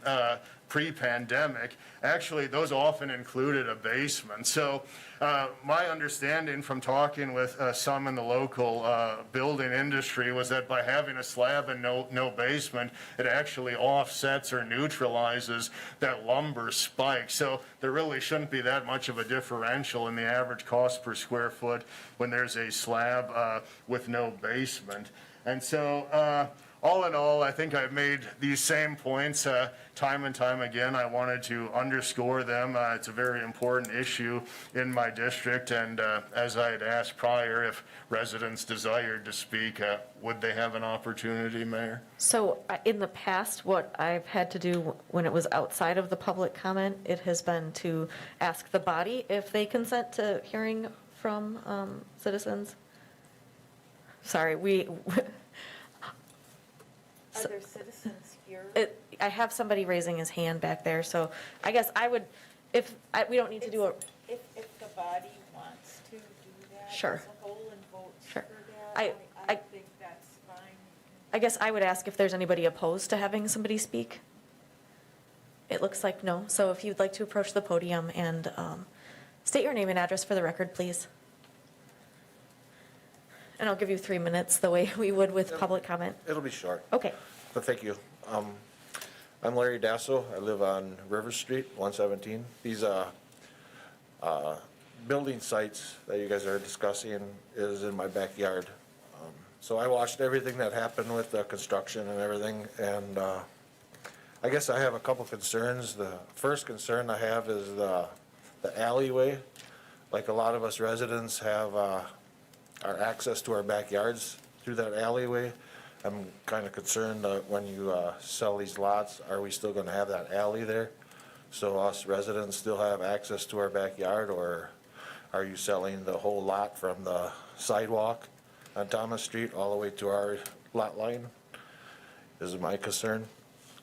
[SPEAKER 6] pre-pandemic. Actually, those often included a basement. So my understanding from talking with some in the local building industry was that by having a slab and no basement, it actually offsets or neutralizes that lumber spike. So there really shouldn't be that much of a differential in the average cost per square foot when there's a slab with no basement. And so all in all, I think I've made these same points time and time again. I wanted to underscore them. It's a very important issue in my district, and as I had asked prior, if residents desired to speak, would they have an opportunity, Mayor?
[SPEAKER 1] So in the past, what I've had to do when it was outside of the public comment, it has been to ask the body if they consent to hearing from citizens. Sorry,
[SPEAKER 11] Are there citizens here?
[SPEAKER 1] I have somebody raising his hand back there, so I guess I would, we don't need to do a,
[SPEAKER 11] If the body wants to do that
[SPEAKER 1] Sure.
[SPEAKER 11] as a whole and vote for
[SPEAKER 1] Sure.
[SPEAKER 11] that,
[SPEAKER 1] I
[SPEAKER 11] I think that's fine.
[SPEAKER 1] I guess I would ask if there's anybody opposed to having somebody speak. It looks like no, so if you'd like to approach the podium and state your name and address for the record, please. And I'll give you 3 minutes, the way we would with public comment.
[SPEAKER 4] It'll be short,
[SPEAKER 1] Okay.
[SPEAKER 4] but thank you. I'm Larry Dasso. I live on River Street, 117. These building sites that you guys are discussing is in my backyard. So I watched everything that happened with the construction and everything, and I guess I have a couple concerns. The first concern I have is the alleyway. Like a lot of us residents have our access to our backyards through that alleyway. I'm kind of concerned that when you sell these lots, are we still going to have that alley there? So us residents still have access to our backyard, or are you selling the whole lot from the sidewalk on Thomas Street all the way to our lot line? Is my concern.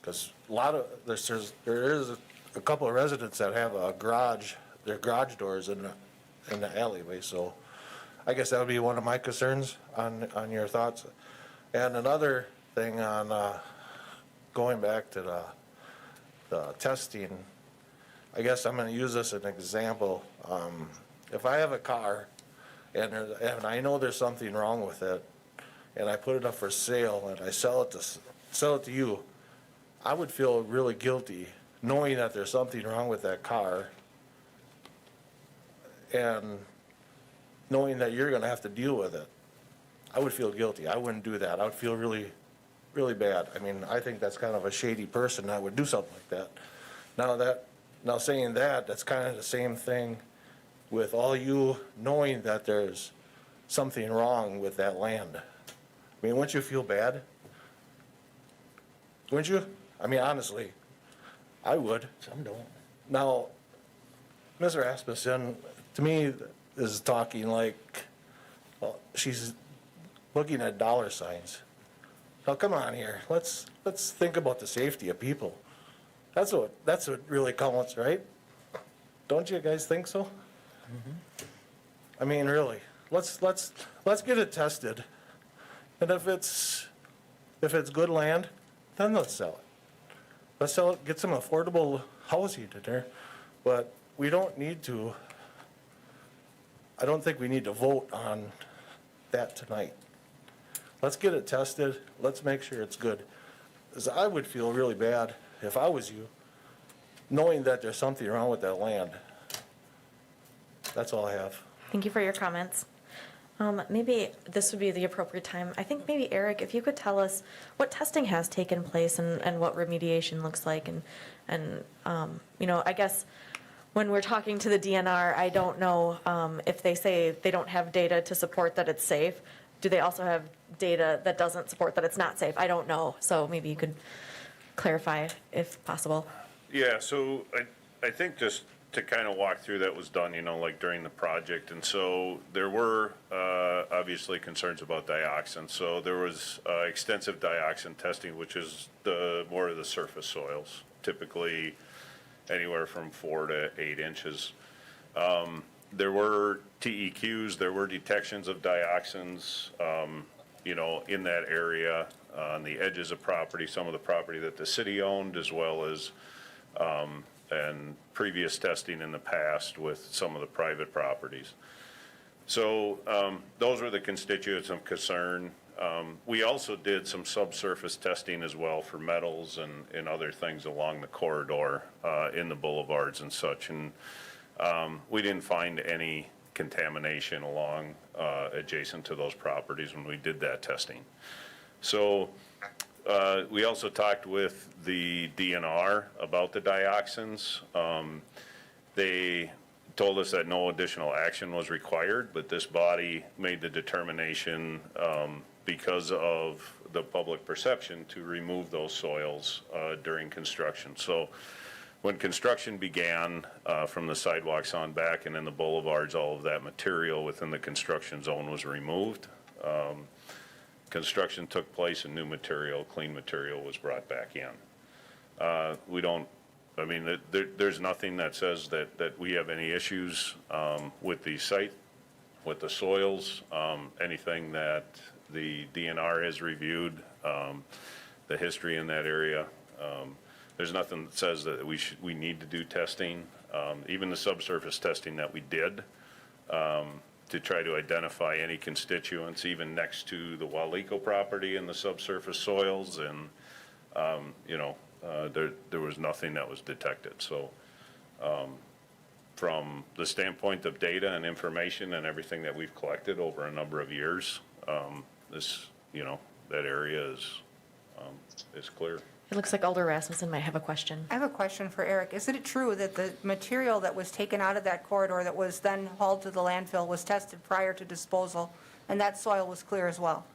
[SPEAKER 4] Because there is a couple of residents that have their garage doors in the alleyway, so I guess that would be one of my concerns on your thoughts. And another thing on going back to the testing, I guess I'm going to use this as an example. If I have a car and I know there's something wrong with it, and I put it up for sale and I sell it to you, I would feel really guilty knowing that there's something wrong with that car and knowing that you're gonna have to deal with it, I would feel guilty. I wouldn't do that. I would feel really, really bad. I mean, I think that's kind of a shady person that would do something like that. Now saying that, that's kind of the same thing with all you knowing that there's something wrong with that land. I mean, wouldn't you feel bad? Wouldn't you? I mean, honestly, I would.
[SPEAKER 8] Some don't.
[SPEAKER 4] Now, Ms. Rasmussen, to me, is talking like, well, she's looking at dollar signs. Now, come on here. Let's think about the safety of people. That's what really counts, right? Don't you guys think so? I mean, really, let's get it tested. And if it's good land, then let's sell it. Let's sell it, get some affordable housing in there. But we don't need to, I don't think we need to vote on that tonight. Let's get it tested. Let's make sure it's good. 'Cause I would feel really bad if I was you, knowing that there's something wrong with that land. That's all I have.
[SPEAKER 1] Thank you for your comments. Maybe this would be the appropriate time. I think maybe Eric, if you could tell us what testing has taken place and what remediation looks like and I guess when we're talking to the DNR, I don't know if they say they don't have data to support that it's safe. Do they also have data that doesn't support that it's not safe? I don't know. So maybe you could clarify if possible.
[SPEAKER 12] Yeah, so I think just to kind of walk through that was done, like during the project. And so there were obviously concerns about dioxin. So there was extensive dioxin testing, which is more of the surface soils, typically anywhere from 4 to 8 inches. There were TEQs, there were detections of dioxins, in that area on the edges of property, some of the property that the city owned, as well as and previous testing in the past with some of the private properties. So those were the constituents of concern. We also did some subsurface testing as well for metals and other things along the corridor in the boulevards and such. And we didn't find any contamination along adjacent to those properties when we did that testing. So we also talked with the DNR about the dioxins. They told us that no additional action was required, but this body made the determination because of the public perception to remove those soils during construction. So when construction began from the sidewalks on back and in the boulevards, all of that material within the construction zone was removed. Construction took place and new material, clean material was brought back in. There's nothing that says that we have any issues with the site, with the soils, anything that the DNR has reviewed, the history in that area. There's nothing that says that we need to do testing. Even the subsurface testing that we did to try to identify any constituents, even next to the Walico property and the subsurface soils, and there was nothing that was detected. So from the standpoint of data and information and everything that we've collected over a number of years, that area is clear.
[SPEAKER 1] It looks like Alder Rasmussen might have a question.
[SPEAKER 7] I have a question for Eric. Is it true that the material that was taken out of that corridor that was then hauled to the landfill was tested prior to disposal, and that soil was clear as well?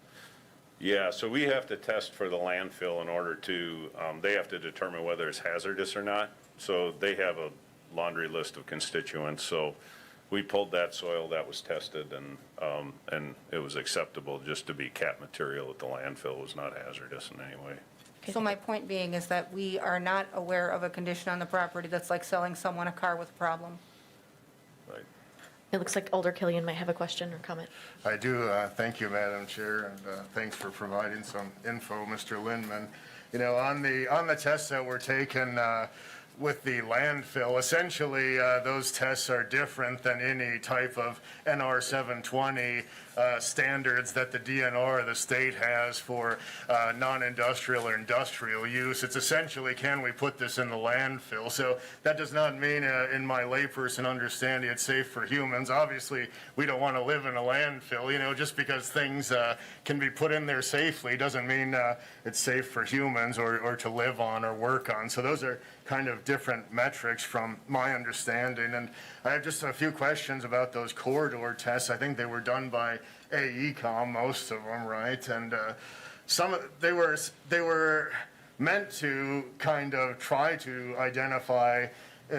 [SPEAKER 12] Yeah, so we have to test for the landfill in order to, they have to determine whether it's hazardous or not. So they have a laundry list of constituents. So we pulled that soil that was tested, and it was acceptable just to be cap material at the landfill. It was not hazardous in any way.
[SPEAKER 7] So my point being is that we are not aware of a condition on the property that's like selling someone a car with a problem.
[SPEAKER 12] Right.
[SPEAKER 1] It looks like Alder Killian might have a question or comment.
[SPEAKER 6] I do. Thank you, Madam Chair, and thanks for providing some info, Mr. Lindman. On the tests that were taken with the landfill, essentially those tests are different than any type of NR 720 standards that the DNR, the state has for non-industrial or industrial use. It's essentially, can we put this in the landfill? So that does not mean, in my layperson understanding, it's safe for humans. Obviously, we don't want to live in a landfill. You know, just because things can be put in there safely doesn't mean it's safe for humans or to live on or work on. So those are kind of different metrics from my understanding. And I have just a few questions about those corridor tests. I think they were done by AECom, most of them, right? And they were meant to kind of try to identify,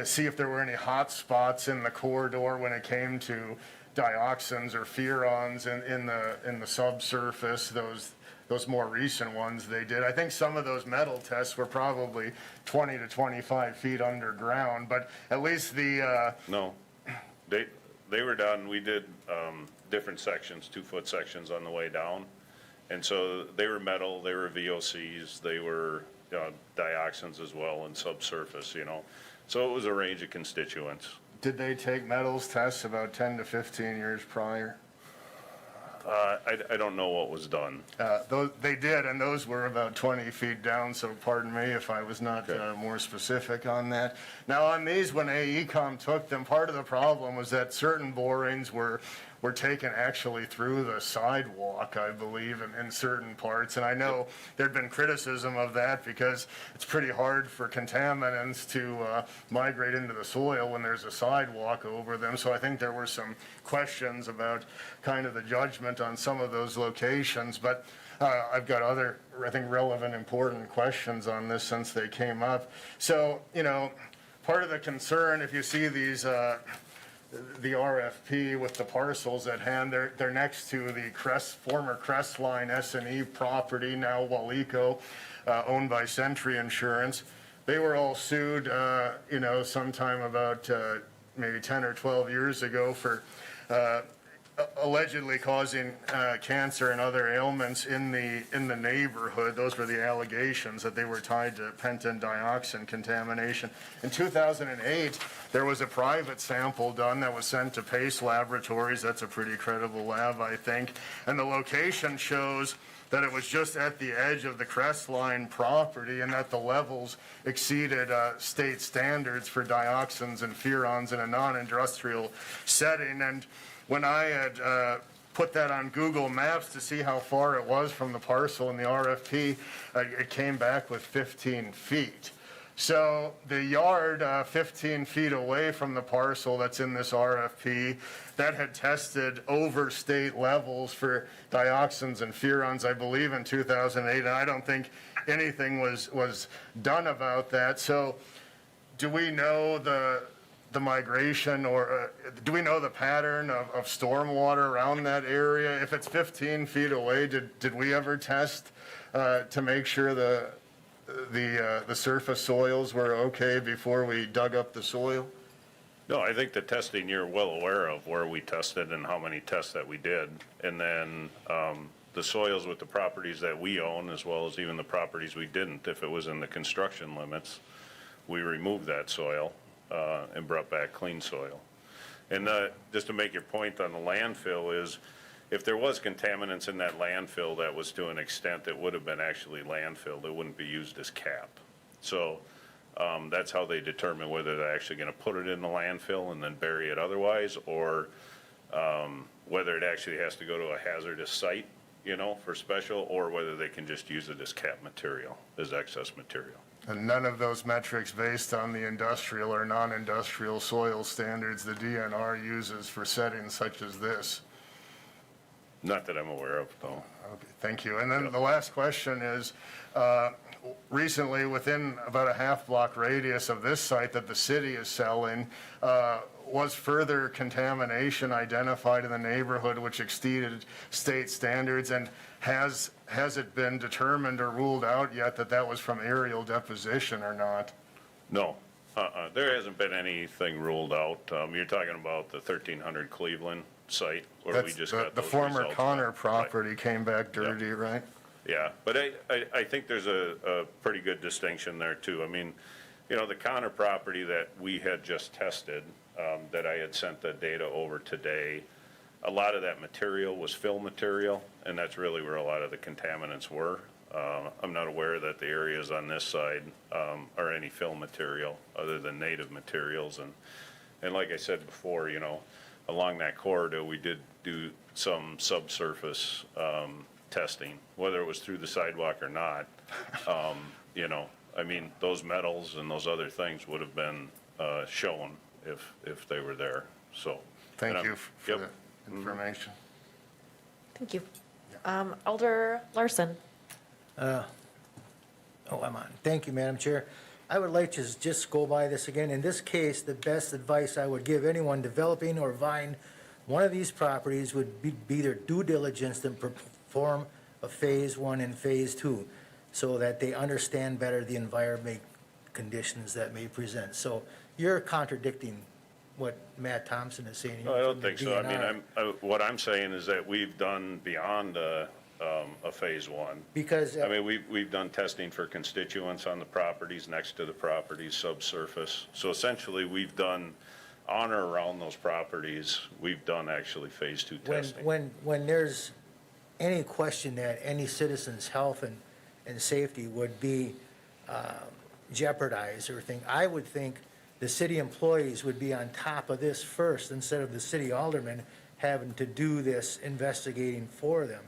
[SPEAKER 6] see if there were any hot spots in the corridor when it came to dioxins or furans in the subsurface, those more recent ones they did. I think some of those metal tests were probably 20 to 25 feet underground, but at least
[SPEAKER 12] No, they were done, we did different sections, 2-foot sections on the way down. And so they were metal, they were VOCs, they were dioxins as well and subsurface, you know. So it was a range of constituents.
[SPEAKER 6] Did they take metals tests about 10 to 15 years prior?
[SPEAKER 12] I don't know what was done.
[SPEAKER 6] They did, and those were about 20 feet down, so pardon me if I was not more specific on that. Now, on these, when AECom took them, part of the problem was that certain borings were taken actually through the sidewalk, I believe, in certain parts. And I know there'd been criticism of that because it's pretty hard for contaminants to migrate into the soil when there's a sidewalk over them. So I think there were some questions about kind of the judgment on some of those locations. But I've got other, I think, relevant, important questions on this since they came up. So, you know, part of the concern, if you see these, the RFP with the parcels at hand, they're next to the former Crestline S&E property, now Walico, owned by Century Insurance. They were all sued, you know, sometime about maybe 10 or 12 years ago for allegedly causing cancer and other ailments in the neighborhood. Those were the allegations, that they were tied to pentadioxin contamination. In 2008, there was a private sample done that was sent to Pace Laboratories. That's a pretty credible lab, I think. And the location shows that it was just at the edge of the Crestline property and that the levels exceeded state standards for dioxins and furans in a non-industrial setting. And when I had put that on Google Maps to see how far it was from the parcel in the RFP, it came back with 15 feet. So the yard 15 feet away from the parcel that's in this RFP, that had tested over state levels for dioxins and furans, I believe, in 2008, and I don't think anything was done about that. So do we know the migration, or do we know the pattern of stormwater around that area? If it's 15 feet away, did we ever test to make sure the surface soils were okay before we dug up the soil?
[SPEAKER 12] No, I think the testing, you're well aware of where we tested and how many tests that we did. And then the soils with the properties that we own, as well as even the properties we didn't, if it was in the construction limits, we removed that soil and brought back clean soil. And just to make your point on the landfill is, if there was contaminants in that landfill, that was to an extent that would have been actually landfilled. It wouldn't be used as cap. So that's how they determine whether they're actually going to put it in the landfill and then bury it otherwise, or whether it actually has to go to a hazardous site, you know, for special, or whether they can just use it as cap material, as excess material.
[SPEAKER 6] And none of those metrics based on the industrial or non-industrial soil standards the DNR uses for settings such as this?
[SPEAKER 12] Not that I'm aware of, though.
[SPEAKER 6] Okay, thank you. And then the last question is, recently, within about a half-block radius of this site that the city is selling, was further contamination identified in the neighborhood which exceeded state standards, and has it been determined or ruled out yet that that was from aerial deposition or not?
[SPEAKER 12] No, there hasn't been anything ruled out. You're talking about the 1300 Cleveland site, where we just got
[SPEAKER 6] the
[SPEAKER 12] those
[SPEAKER 6] former
[SPEAKER 12] results
[SPEAKER 6] Connor
[SPEAKER 12] back.
[SPEAKER 6] property
[SPEAKER 12] Right.
[SPEAKER 6] came back dirty, right?
[SPEAKER 12] Yeah, but I think there's a pretty good distinction there too. I mean, you know, the Connor property that we had just tested, that I had sent the data over today, a lot of that material was fill material, and that's really where a lot of the contaminants were. I'm not aware that the areas on this side are any fill material other than native materials. And like I said before, you know, along that corridor, we did do some subsurface testing, whether it was through the sidewalk or not. You know, I mean, those metals and those other things would have been shown if they were there, so.
[SPEAKER 6] Thank
[SPEAKER 12] and
[SPEAKER 6] you for
[SPEAKER 12] yep.
[SPEAKER 6] the information.
[SPEAKER 1] Thank you. Alder Larson.
[SPEAKER 8] Oh, I'm on. Thank you, Madam Chair. I would like to just go by this again. In this case, the best advice I would give anyone developing or buying one of these properties would be their due diligence and perform a Phase 1 and Phase 2 so that they understand better the environment conditions that may present. So you're contradicting what Matt Thompson is saying.
[SPEAKER 12] No, I don't
[SPEAKER 8] from the
[SPEAKER 12] think so. I
[SPEAKER 8] DNR.
[SPEAKER 12] mean, what I'm saying is that we've done beyond a Phase 1.
[SPEAKER 8] Because,
[SPEAKER 12] I mean, we've done testing for constituents on the properties, next to the properties, subsurface. So essentially, we've done, on or around those properties, we've done actually Phase 2 testing.
[SPEAKER 8] when there's any question that any citizen's health and safety would be jeopardized or thing, I would think the city employees would be on top of this first instead of the city aldermen having to do this investigating for them.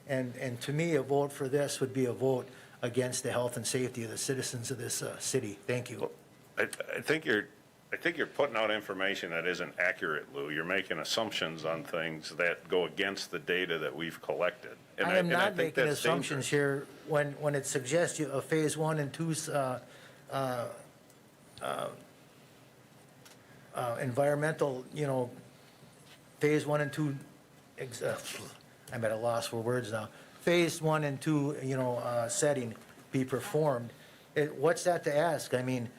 [SPEAKER 8] And to me, a vote for this would be a vote against the health and safety of the citizens of this city. Thank you.
[SPEAKER 12] I think you're putting out information that isn't accurate, Lou. You're making assumptions on things that go against the data that we've collected. And
[SPEAKER 8] I am
[SPEAKER 12] and
[SPEAKER 8] not
[SPEAKER 12] think
[SPEAKER 8] making
[SPEAKER 12] that's
[SPEAKER 8] assumptions
[SPEAKER 12] dangerous.
[SPEAKER 8] here when it suggests you a Phase 1 and 2 environmental, you know, Phase 1 and 2, I'm at a loss for words now. Phase 1 and 2, you know, setting be performed. What's that to ask? I mean,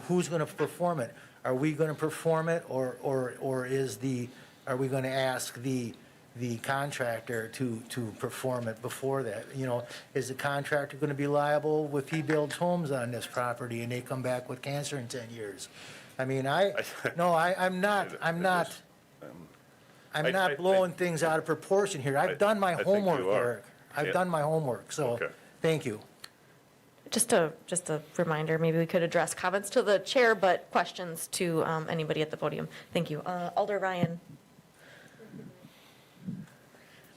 [SPEAKER 8] who's going to perform it? Are we going to perform it, or are we going to ask the contractor to perform it before that? You know, is the contractor going to be liable if he builds homes on this property and they come back with cancer in 10 years? I mean, I'm not blowing things out of proportion here. I've done my
[SPEAKER 12] I think
[SPEAKER 8] homework,
[SPEAKER 12] you are.
[SPEAKER 8] Eric. I've
[SPEAKER 12] Yeah.
[SPEAKER 8] done my homework, so,
[SPEAKER 12] Okay.
[SPEAKER 8] thank you.
[SPEAKER 1] Just a reminder, maybe we could address comments to the chair, but questions to anybody at the podium. Thank you. Alder Ryan.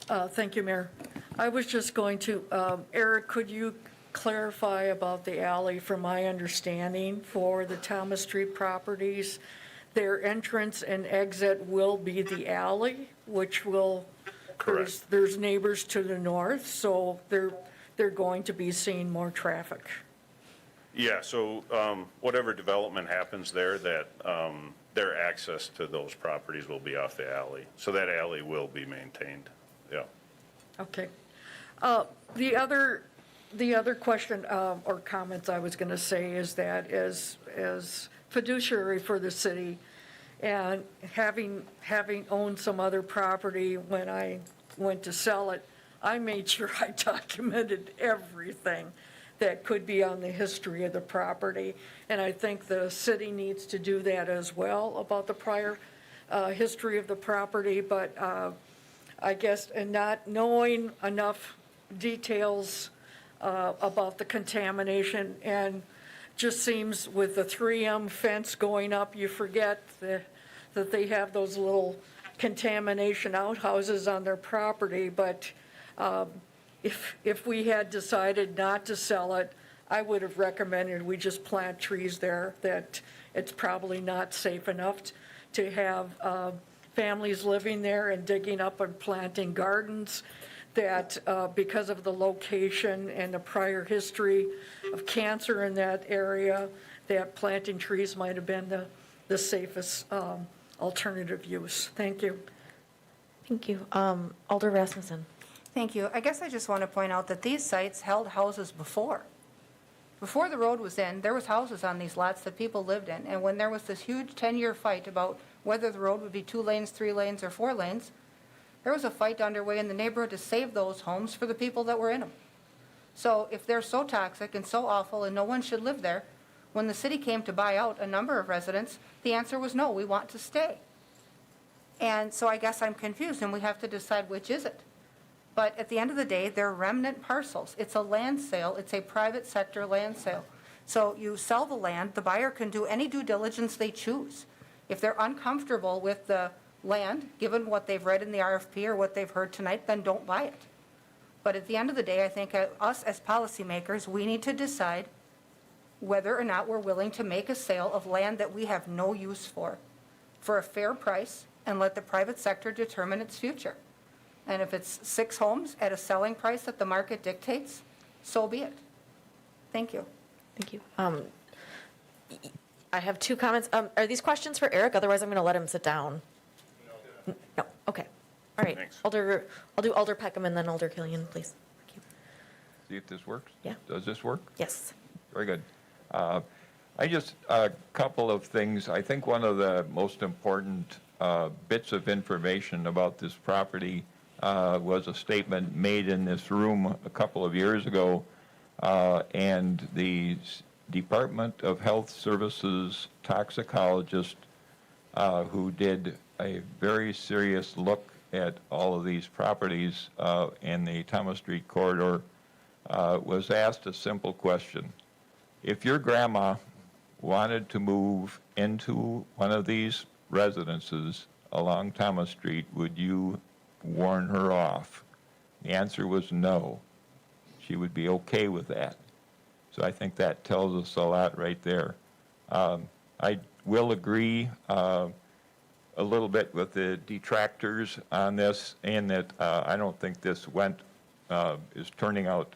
[SPEAKER 9] Thank you, Mayor. I was just going to, Eric, could you clarify about the alley? From my understanding, for the Thomas Street properties, their entrance and exit will be the alley, which will,
[SPEAKER 12] Correct.
[SPEAKER 9] there's neighbors to the north, so they're going to be seeing more traffic.
[SPEAKER 12] Yeah, so whatever development happens there, that their access to those properties will be off the alley. So that alley will be maintained, yeah.
[SPEAKER 9] Okay. The other question or comments I was going to say is that as fiduciary for the city and having owned some other property when I went to sell it, I made sure I documented everything that could be on the history of the property. And I think the city needs to do that as well about the prior history of the property. But I guess, and not knowing enough details about the contamination, and just seems with the 3M fence going up, you forget that they have those little contamination outhouses on their property. But if we had decided not to sell it, I would have recommended we just plant trees there, that it's probably not safe enough to have families living there and digging up and planting gardens, that because of the location and the prior history of cancer in that area, that planting trees might have been the safest alternative use. Thank you.
[SPEAKER 1] Thank you. Alder Rasmussen.
[SPEAKER 7] Thank you. I guess I just want to point out that these sites held houses before. Before the road was in, there was houses on these lots that people lived in. And when there was this huge 10-year fight about whether the road would be 2 lanes, 3 lanes, or 4 lanes, there was a fight underway in the neighborhood to save those homes for the people that were in them. So if they're so toxic and so awful and no one should live there, when the city came to buy out a number of residents, the answer was no, we want to stay. And so I guess I'm confused, and we have to decide which is it. But at the end of the day, they're remnant parcels. It's a land sale. It's a private sector land sale. So you sell the land, the buyer can do any due diligence they choose. If they're uncomfortable with the land, given what they've read in the RFP or what they've heard tonight, then don't buy it. But at the end of the day, I think us as policymakers, we need to decide whether or not we're willing to make a sale of land that we have no use for a fair price, and let the private sector determine its future. And if it's 6 homes at a selling price that the market dictates, so be it. Thank you.
[SPEAKER 1] Thank you. I have 2 comments. Are these questions for Eric? Otherwise, I'm going to let him sit down. No, okay. All right.
[SPEAKER 12] Thanks.
[SPEAKER 1] I'll do Alder Peckham and then Alder Killian, please. Thank you.
[SPEAKER 13] See if this works?
[SPEAKER 1] Yeah.
[SPEAKER 13] Does this work?
[SPEAKER 1] Yes.
[SPEAKER 13] Very good. I just, a couple of things. I think one of the most important bits of information about this property was a statement made in this room a couple of years ago, and the Department of Health Services toxicologist who did a very serious look at all of these properties in the Thomas Street corridor was asked a simple question. If your grandma wanted to move into one of these residences along Thomas Street, would you warn her off? The answer was no. She would be okay with that. So I think that tells us a lot right there. I will agree a little bit with the detractors on this, in that I don't think this is turning out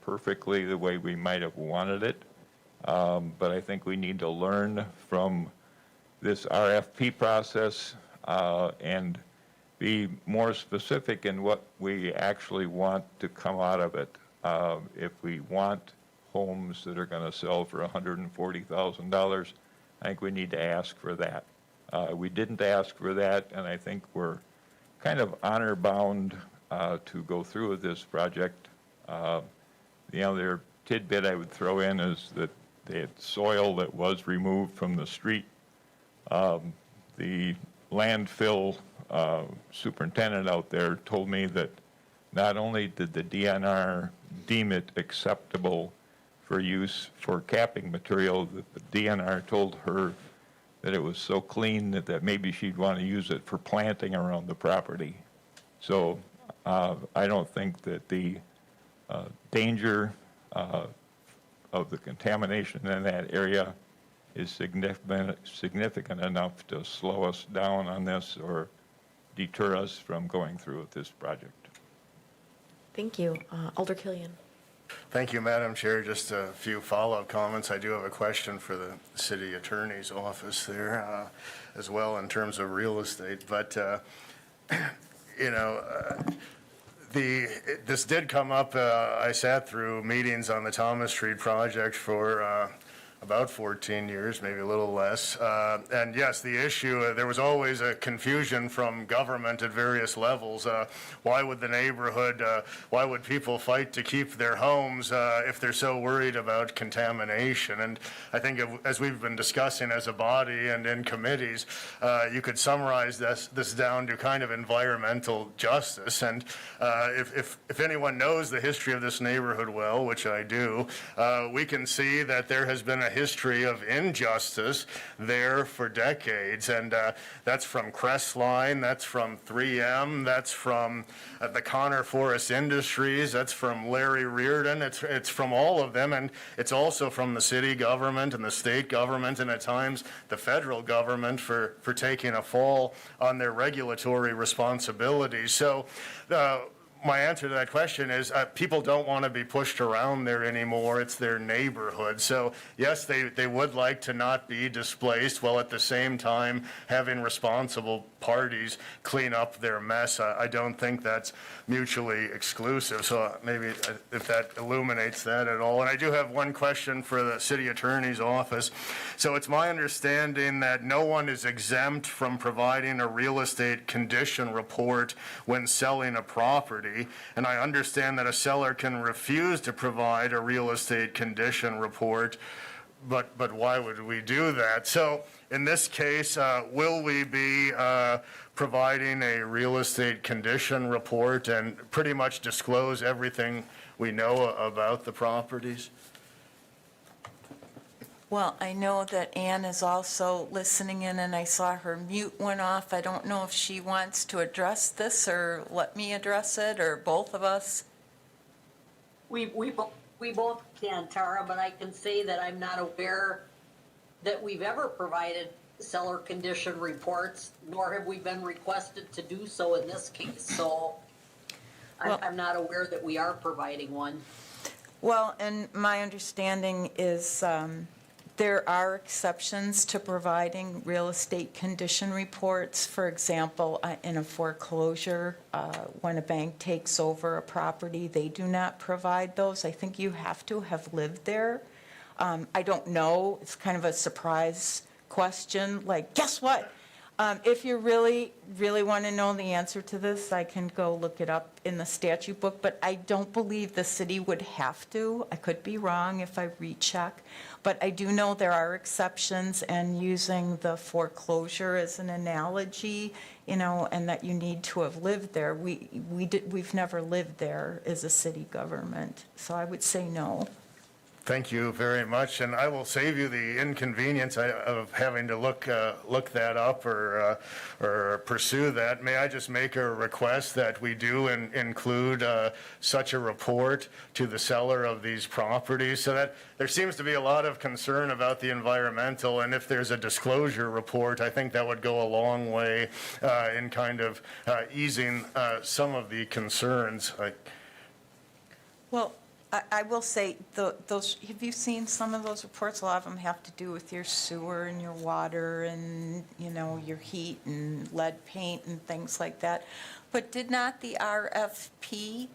[SPEAKER 13] perfectly the way we might have wanted it. But I think we need to learn from this RFP process and be more specific in what we actually want to come out of it. If we want homes that are going to sell for $140,000, I think we need to ask for that. We didn't ask for that, and I think we're kind of honor bound to go through with this project. The other tidbit I would throw in is that the soil that was removed from the street, the landfill superintendent out there told me that not only did the DNR deem it acceptable for use for capping material, that the DNR told her that it was so clean that maybe she'd want to use it for planting around the property. So I don't think that the danger of the contamination in that area is significant enough to slow us down on this or deter us from going through with this project.
[SPEAKER 1] Thank you. Alder Killian.
[SPEAKER 6] Thank you, Madam Chair. Just a few follow-up comments. I do have a question for the city attorney's office there as well in terms of real estate. But, this did come up. I sat through meetings on the Thomas Street project for about 14 years, maybe a little less. And yes, the issue, there was always a confusion from government at various levels. Why would the neighborhood, why would people fight to keep their homes if they're so worried about contamination? And I think as we've been discussing as a body and in committees, you could summarize this down to kind of environmental justice. And if anyone knows the history of this neighborhood well, which I do, we can see that there has been a history of injustice there for decades, and that's from Crestline, that's from 3M, that's from the Connor Forest Industries, that's from Larry Reardon, it's from all of them, and it's also from the city government and the state government, and at times the federal government for taking a fall on their regulatory responsibilities. So my answer to that question is people don't want to be pushed around there anymore. It's their neighborhood. So yes, they would like to not be displaced, while at the same time having responsible parties clean up their mess. I don't think that's mutually exclusive. So maybe if that illuminates that at all. And I do have one question for the city attorney's office. So it's my understanding that no one is exempt from providing a real estate condition report when selling a property. And I understand that a seller can refuse to provide a real estate condition report but why would we do that? So in this case, will we be providing a real estate condition report and pretty much disclose everything we know about the properties?
[SPEAKER 11] Well, I know that Ann is also listening in, and I saw her mute went off. I don't know if she wants to address this or let me address it, or both of us.
[SPEAKER 14] We both can, Tara, but I can say that I'm not aware that we've ever provided seller condition reports, nor have we been requested to do so in this case. So
[SPEAKER 11] Well-
[SPEAKER 14] I'm not aware that we are providing one.
[SPEAKER 11] Well, and my understanding is there are exceptions to providing real estate condition reports. For example, in a foreclosure, when a bank takes over a property, they do not provide those. I think you have to have lived there. I don't know, it's kind of a surprise question, like, guess what? If you really, really want to know the answer to this, I can go look it up in the statute book, but I don't believe the city would have to. I could be wrong if I recheck, but I do know there are exceptions, and using the foreclosure as an analogy, you know, and that you need to have lived there. We've never lived there as a city government, so I would say no.
[SPEAKER 6] Thank you very much, and I will save you the inconvenience of having to look that up or pursue that. May I just make a request that we do include such a report to the seller of these properties, so that there seems to be a lot of concern about the environmental, and if there's a disclosure report, I think that would go a long way in kind of easing some of the concerns.
[SPEAKER 11] Well, I will say, those, have you seen some of those reports? A lot of them have to do with your sewer and your water and, you know, your heat and lead paint and things like that. But did not the RFP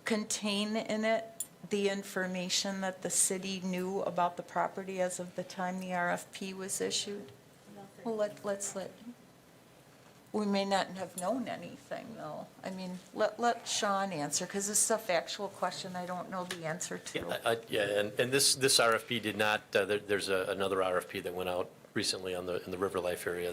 [SPEAKER 11] contain in it the information that the city knew about the property as of the time the RFP was issued? Well, let's let, we may not have known anything, though. I mean, let Sean answer, because this is a factual question I don't know the answer to.
[SPEAKER 10] Yeah, and this RFP did not, there's another RFP that went out recently in the River Life area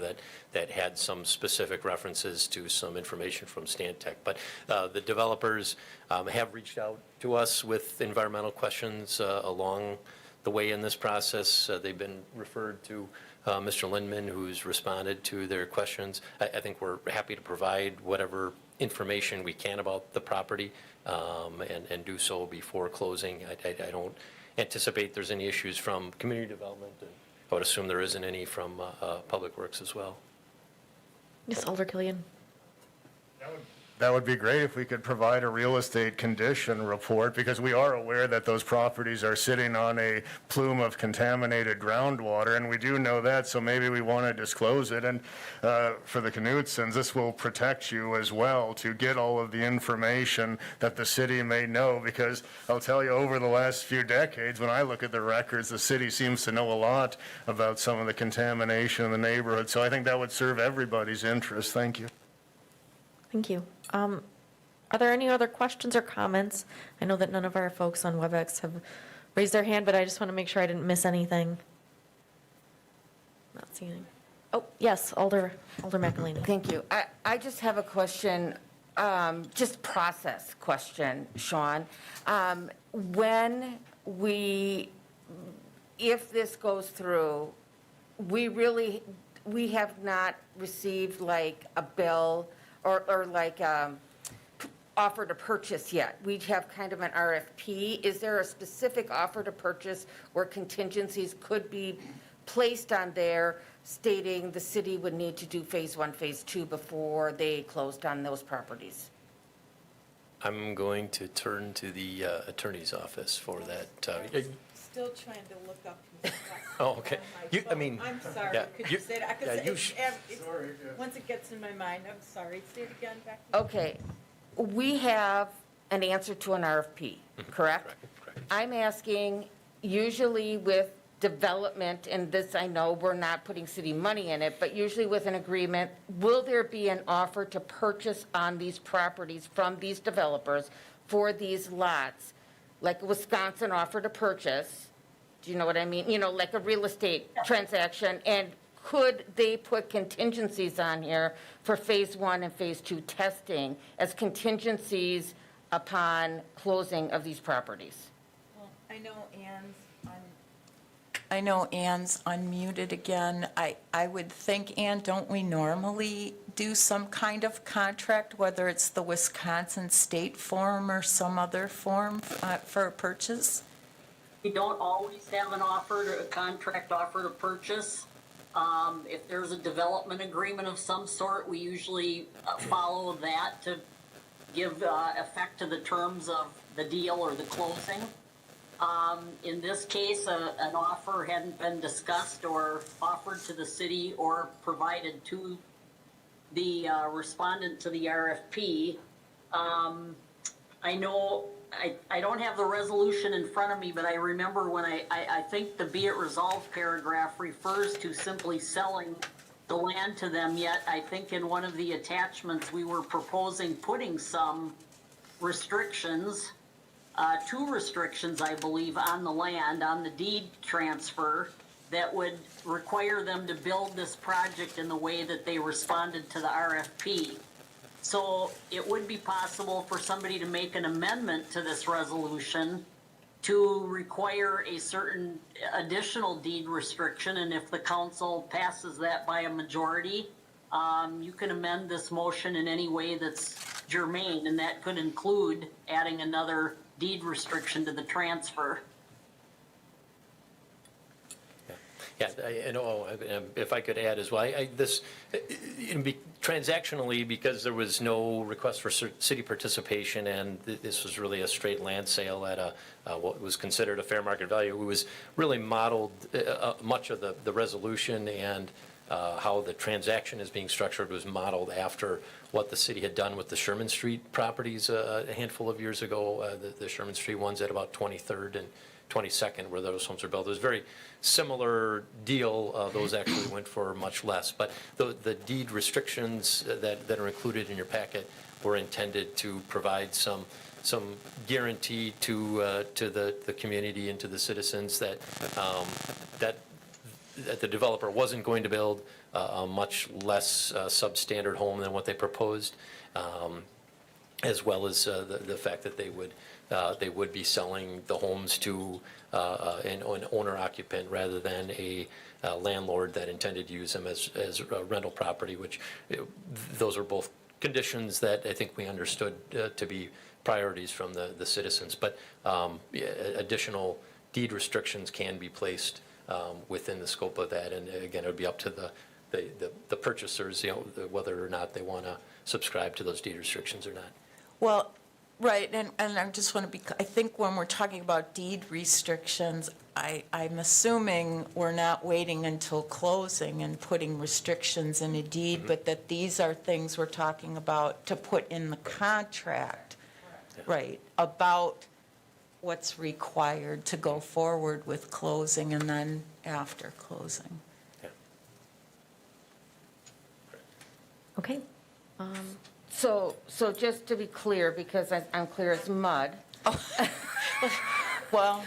[SPEAKER 10] that had some specific references to some information from Stantec. But the developers have reached out to us with environmental questions along the way in this process. They've been referred to Mr. Lindman, who's responded to their questions. I think we're happy to provide whatever information we can about the property and do so before closing. I don't anticipate there's any issues from community development. And I would assume there isn't any from Public Works as well.
[SPEAKER 1] Yes, Alder Killian.
[SPEAKER 6] That would be great if we could provide a real estate condition report, because we are aware that those properties are sitting on a plume of contaminated groundwater, and we do know that, so maybe we want to disclose it. And for the Knutsons, this will protect you as well, to get all of the information that the city may know, because I'll tell you, over the last few decades, when I look at the records, the city seems to know a lot about some of the contamination in the neighborhood. So I think that would serve everybody's interest. Thank you.
[SPEAKER 1] Thank you. Are there any other questions or comments? I know that none of our folks on WebEx have raised their hand, but I just want to make sure I didn't miss anything. Not seeing any. Oh, yes, Alder McElhaney.
[SPEAKER 15] Thank you. I just have a question, just process question, Sean. If this goes through, we have not received like a bill or like offer to purchase yet. We have kind of an RFP. Is there a specific offer to purchase where contingencies could be placed on there stating the city would need to do phase 1, phase 2 before they closed on those properties?
[SPEAKER 10] I'm going to turn to the attorney's office for that.
[SPEAKER 11] Still trying to look up.
[SPEAKER 10] Oh, okay.
[SPEAKER 11] I'm sorry,
[SPEAKER 10] yeah,
[SPEAKER 11] could you say that? 'Cause
[SPEAKER 6] Sorry.
[SPEAKER 11] once it gets in my mind, I'm sorry. Say it again, Becky.
[SPEAKER 15] Okay, we have an answer to an RFP, correct?
[SPEAKER 10] Correct.
[SPEAKER 15] I'm asking, usually with development, and this I know we're not putting city money in it, but usually with an agreement, will there be an offer to purchase on these properties from these developers for these lots? Like a Wisconsin offer to purchase, Do you know what I mean? You know, like a real estate transaction, and could they put contingencies on here for phase 1 and phase 2 testing as contingencies upon closing of these properties?
[SPEAKER 11] I know Ann's unmuted again. I would think, Ann, don't we normally do some kind of contract, whether it's the Wisconsin state form or some other form for a purchase?
[SPEAKER 14] We don't always have a contract offer to purchase. If there's a development agreement of some sort, we usually follow that to give effect to the terms of the deal or the closing. In this case, an offer hadn't been discussed or offered to the city or provided to the respondent to the RFP. I know, I don't have the resolution in front of me, but I remember when I think the be it resolved paragraph refers to simply selling the land to them, yet I think in one of the attachments, we were proposing putting some restrictions, 2 restrictions, I believe, on the land, on the deed transfer, that would require them to build this project in the way that they responded to the RFP. So it would be possible for somebody to make an amendment to this resolution to require a certain additional deed restriction, and if the council passes that by a majority, you can amend this motion in any way that's germane, and that could include adding another deed restriction to the transfer.
[SPEAKER 10] Yeah, if I could add as well, transactionally, because there was no request for city participation, and this was really a straight land sale at what was considered a fair market value, it was really modeled, much of the resolution and how the transaction is being structured was modeled after what the city had done with the Sherman Street properties a handful of years ago, the Sherman Street ones at about 23rd and 22nd, where those homes were built. It was a very similar deal. Those actually went for much less. But the deed restrictions that are included in your packet were intended to provide some guarantee to the community and to the citizens that the developer wasn't going to build a much less substandard home than what they proposed, as well as the fact that they would be selling the homes to an owner-occupant rather than a landlord that intended to use them as a rental property, which those are both conditions that I think we understood to be priorities from the citizens. But additional deed restrictions can be placed within the scope of that, and again, it would be up to the purchasers, whether or not they want to subscribe to those deed restrictions or not.
[SPEAKER 11] Well, right, and I just want to be, I think when we're talking about deed restrictions, I'm assuming we're not waiting until closing and putting restrictions in a deed, but that these are things we're talking about to put in the contract, right, about what's required to go forward with closing and then after closing.
[SPEAKER 1] Okay.
[SPEAKER 15] So just to be clear, because I'm clear as mud,
[SPEAKER 11] Well,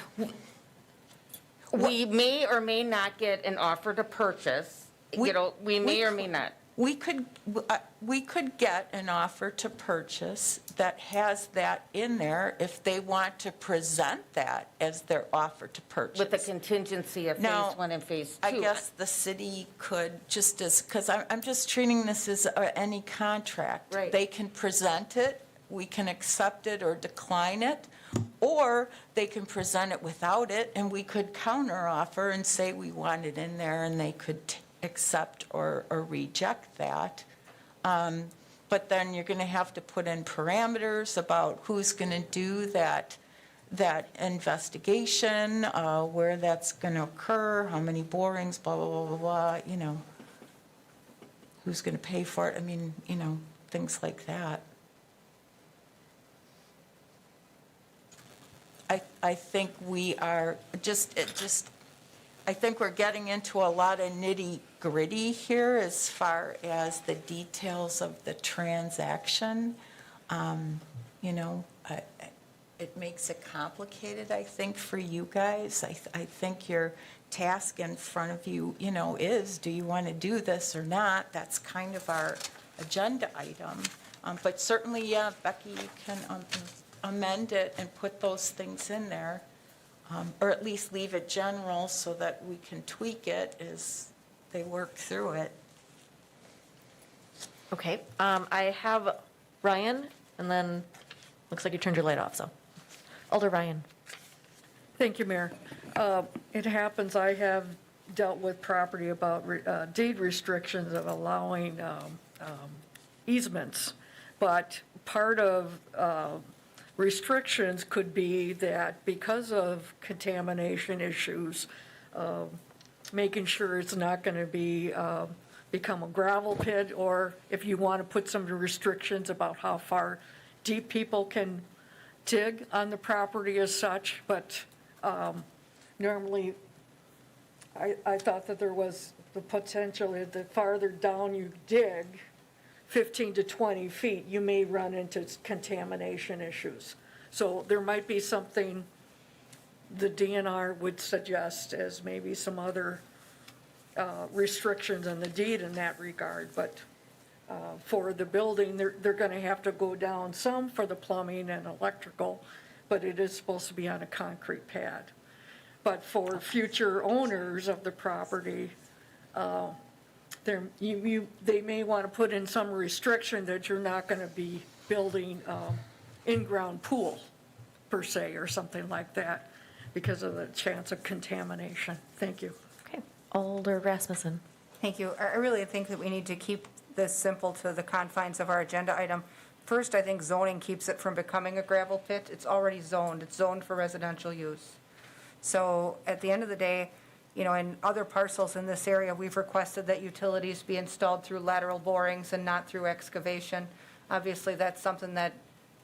[SPEAKER 15] we may or may not get an offer to purchase, we may or may not.
[SPEAKER 11] we could get an offer to purchase that has that in there if they want to present that as their offer to purchase.
[SPEAKER 15] With the contingency of
[SPEAKER 11] Now,
[SPEAKER 15] phase 1 and phase 2.
[SPEAKER 11] I guess the city could, just as, because I'm just treating this as any contract.
[SPEAKER 15] Right.
[SPEAKER 11] They can present it, we can accept it or decline it, or they can present it without it, and we could counteroffer and say we want it in there, and they could accept or reject that. But then you're going to have to put in parameters about who's going to do that investigation, where that's going to occur, how many borings, blah, blah, blah, blah, blah, who's going to pay for it, I mean, things like that. I think we are I think we're getting into a lot of nitty-gritty here as far as the details of the transaction.
[SPEAKER 16] it makes it complicated, I think, for you guys. I think your task in front of you, you know, is, do you want to do this or not? That's kind of our agenda item. But certainly, yeah, Becky, you can amend it and put those things in there, or at least leave it general so that we can tweak it as they work through it.
[SPEAKER 1] Okay, I have Ryan, and then, looks like you turned your light off, so. Alder Ryan.
[SPEAKER 9] Thank you, Mayor. It happens, I have dealt with property about deed restrictions of allowing easements, but part of restrictions could be that because of contamination issues, making sure it's not going to be, become a gravel pit, or if you want to put some restrictions about how far deep people can dig on the property as such, but normally, I thought that there was the potential that the farther down you dig, 15 to 20 feet, you may run into contamination issues. So there might be something the DNR would suggest as maybe some other restrictions on the deed in that regard, but for the building, they're gonna have to go down some for the plumbing and electrical, but it is supposed to be on a concrete pad. But for future owners of the property, they may want to put in some restriction that you're not going to be building in-ground pool, per se, or something like that, because of the chance of contamination. Thank you.
[SPEAKER 1] Okay, Alder Rasmussen.
[SPEAKER 7] Thank you. I really think that we need to keep this simple to the confines of our agenda item. First, I think zoning keeps it from becoming a gravel pit. It's already zoned. It's zoned for residential use. So at the end of the day, you know, in other parcels in this area, we've requested that utilities be installed through lateral borings and not through excavation. Obviously, that's something that,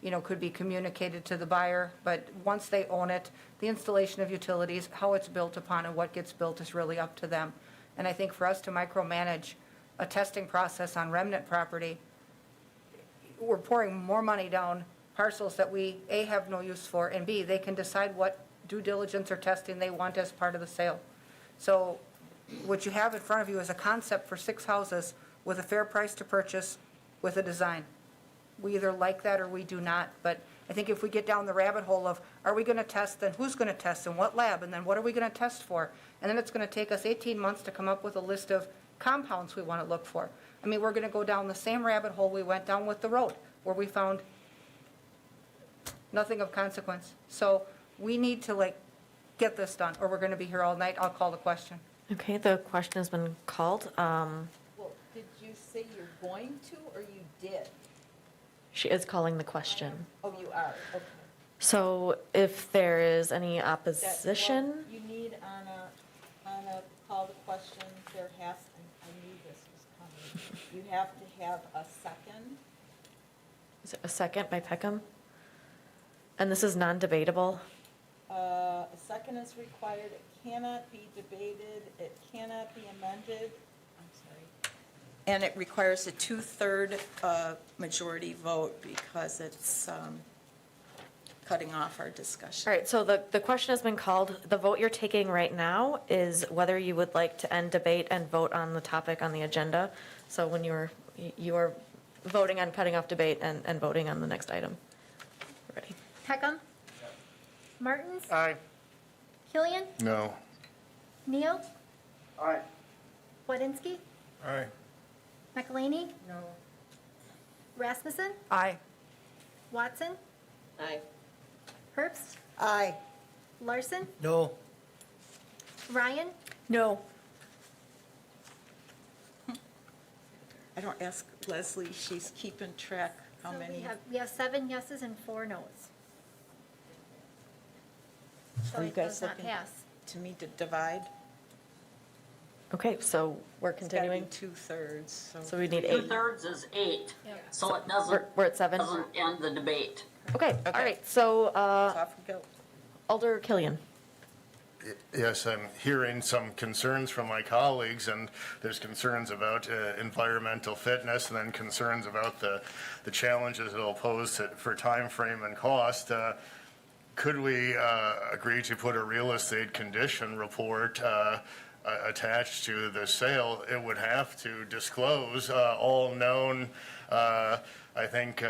[SPEAKER 7] you know, could be communicated to the buyer, but once they own it, the installation of utilities, how it's built upon and what gets built is really up to them. And I think for us to micromanage a testing process on remnant property, we're pouring more money down parcels that we, A, have no use for, and B, they can decide what due diligence or testing they want as part of the sale. So what you have in front of you is a concept for 6 houses with a fair price to purchase with a design. We either like that or we do not, but I think if we get down the rabbit hole of, are we going to test, then who's going to test, and what lab, and then what are we going to test for? And then it's going to take us 18 months to come up with a list of compounds we want to look for. I mean, we're going to go down the same rabbit hole we went down with the road, where we found nothing of consequence. So we need to get this done, or we're going to be here all night. I'll call the question.
[SPEAKER 1] Okay, the question has been called.
[SPEAKER 11] Well, did you say you're going to, or you did?
[SPEAKER 1] She is calling the question.
[SPEAKER 11] Oh, you are, okay.
[SPEAKER 1] So if there is any
[SPEAKER 11] Well,
[SPEAKER 1] opposition,
[SPEAKER 11] you need on a call the question, there has, I knew this was coming. You have to have a second.
[SPEAKER 1] is it a second by Peckham? And this is non-debatable?
[SPEAKER 11] A second is required, it cannot be debated, it cannot be amended. I'm sorry. And it requires a 2/3 majority vote because it's cutting off our discussion.
[SPEAKER 1] All right, so the question has been called. The vote you're taking right now is whether you would like to end debate and vote on the topic on the agenda. So when you are voting on cutting off debate and voting on the next item. Ready?
[SPEAKER 2] Peckham? Martins?
[SPEAKER 5] Aye.
[SPEAKER 2] Killian?
[SPEAKER 6] No.
[SPEAKER 2] Neal?
[SPEAKER 5] Aye.
[SPEAKER 2] Wodinski?
[SPEAKER 6] Aye.
[SPEAKER 2] McElhaney?
[SPEAKER 7] No.
[SPEAKER 2] Rasmussen?
[SPEAKER 7] Aye.
[SPEAKER 2] Watson?
[SPEAKER 11] Aye.
[SPEAKER 2] Herbst?
[SPEAKER 11] Aye.
[SPEAKER 2] Larson?
[SPEAKER 8] No.
[SPEAKER 2] Ryan?
[SPEAKER 9] No.
[SPEAKER 11] I don't ask Leslie, she's keeping track how
[SPEAKER 2] So
[SPEAKER 11] many.
[SPEAKER 2] we have 7 yeses and 4 noes. So
[SPEAKER 11] Are you
[SPEAKER 2] it
[SPEAKER 11] guys
[SPEAKER 2] does not
[SPEAKER 11] looking
[SPEAKER 2] pass.
[SPEAKER 11] to me to divide?
[SPEAKER 1] Okay, so we're
[SPEAKER 11] It's gotta be
[SPEAKER 1] continuing.
[SPEAKER 11] 2/3,
[SPEAKER 1] So we need 8.
[SPEAKER 14] 2/3 is 8,
[SPEAKER 2] Yep.
[SPEAKER 14] so it doesn't,
[SPEAKER 1] We're at 7?
[SPEAKER 14] doesn't end the debate.
[SPEAKER 1] Okay, all
[SPEAKER 11] Okay.
[SPEAKER 1] right, so
[SPEAKER 11] So off we go.
[SPEAKER 1] Alder Killian.
[SPEAKER 6] Yes, I'm hearing some concerns from my colleagues, and there's concerns about environmental fitness, and then concerns about the challenges it'll pose for time frame and cost. could we agree to put a real estate condition report attached to the sale? It would have to disclose all known, I think,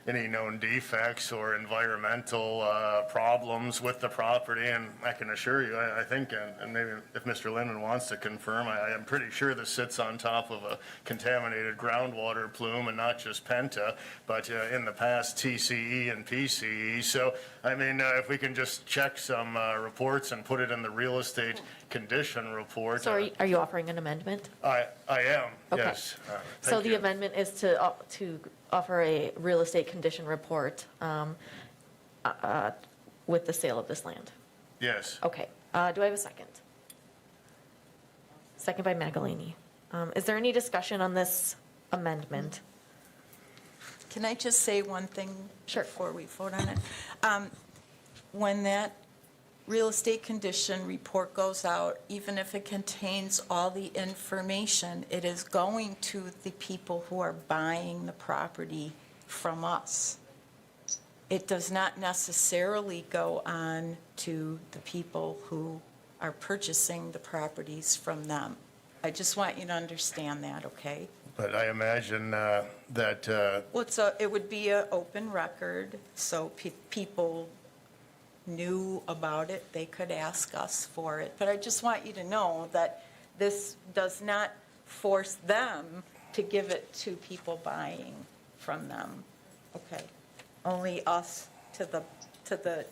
[SPEAKER 6] any known defects or environmental problems with the property. And I can assure you, I think, and maybe if Mr. Lindman wants to confirm, I am pretty sure this sits on top of a contaminated groundwater plume and not just penta, but in the past TCE and PCE. So, I mean, if we can just check some reports and put it in the real estate condition report.
[SPEAKER 1] So are you offering an amendment?
[SPEAKER 6] I am,
[SPEAKER 1] Okay.
[SPEAKER 6] yes.
[SPEAKER 1] So
[SPEAKER 6] Thank
[SPEAKER 1] the
[SPEAKER 6] you.
[SPEAKER 1] amendment is to offer a real estate condition report with the sale of this land.
[SPEAKER 6] Yes.
[SPEAKER 1] Okay, do I have a second? Second by Magalini. Is there any discussion on this amendment?
[SPEAKER 16] Can I just say one thing?
[SPEAKER 1] Sure.
[SPEAKER 16] Before we vote on it? When that real estate condition report goes out, even if it contains all the information, it is going to the people who are buying the property from us. It does not necessarily go on to the people who are purchasing the properties from them. I just want you to understand that, okay?
[SPEAKER 6] But I imagine that
[SPEAKER 16] Well, it would be an open record, so people knew about it, they could ask us for it. But I just want you to know that this does not force them to give it to people buying from them, okay? Only us to the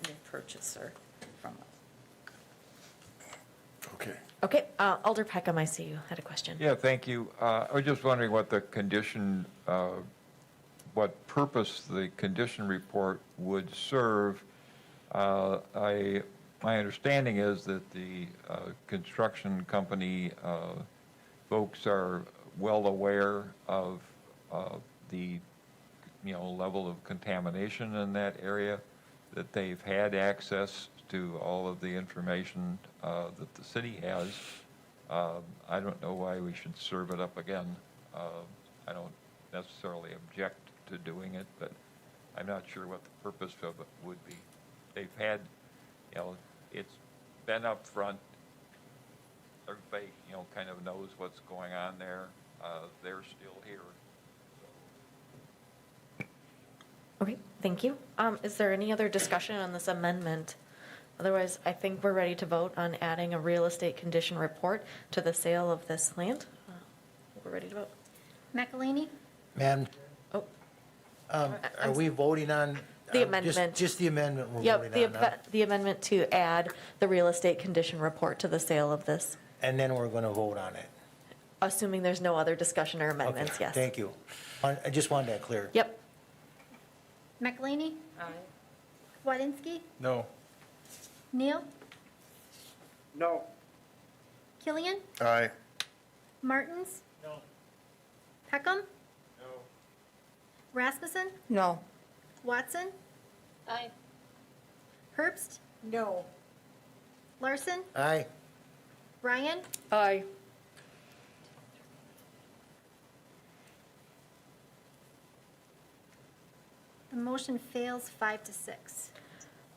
[SPEAKER 16] new purchaser from us.
[SPEAKER 6] okay.
[SPEAKER 1] Okay, Alder Peckham, I see you had a question.
[SPEAKER 13] Yeah, thank you. I was just wondering what the condition, what purpose the condition report would serve. My understanding is that the construction company folks are well aware of the, level of contamination in that area, that they've had access to all of the information that the city has. I don't know why we should serve it up again. I don't necessarily object to doing it, but I'm not sure what the purpose of it would be. They've had, it's been up front. Everybody, kind of knows what's going on there. They're still here.
[SPEAKER 1] Okay, thank you. Is there any other discussion on this amendment? Otherwise, I think we're ready to vote on adding a real estate condition report to the sale of this land. We're ready to vote.
[SPEAKER 2] McElhaney,
[SPEAKER 8] Madam,
[SPEAKER 1] Oh,
[SPEAKER 8] are we voting on?
[SPEAKER 1] The amendment.
[SPEAKER 8] Just the amendment we're
[SPEAKER 1] yep,
[SPEAKER 8] voting on now?
[SPEAKER 1] the amendment to add the real estate condition report to the sale of this,
[SPEAKER 8] And then we're going to vote on it.
[SPEAKER 1] assuming there's no other discussion or amendments,
[SPEAKER 8] Okay,
[SPEAKER 1] yes.
[SPEAKER 8] Thank you. I just wanted that clear.
[SPEAKER 1] Yep.
[SPEAKER 2] McElhaney. Wadinsky,
[SPEAKER 6] No.
[SPEAKER 2] Neal,
[SPEAKER 6] No.
[SPEAKER 2] Killian,
[SPEAKER 6] Aye.
[SPEAKER 2] Martins. No. Peckham.
[SPEAKER 6] No.
[SPEAKER 2] Rasmussen,
[SPEAKER 7] No.
[SPEAKER 2] Watson. Aye. Herbst,
[SPEAKER 16] No.
[SPEAKER 2] Larson,
[SPEAKER 8] Aye.
[SPEAKER 2] Ryan,
[SPEAKER 9] Aye.
[SPEAKER 2] the motion fails 5-6.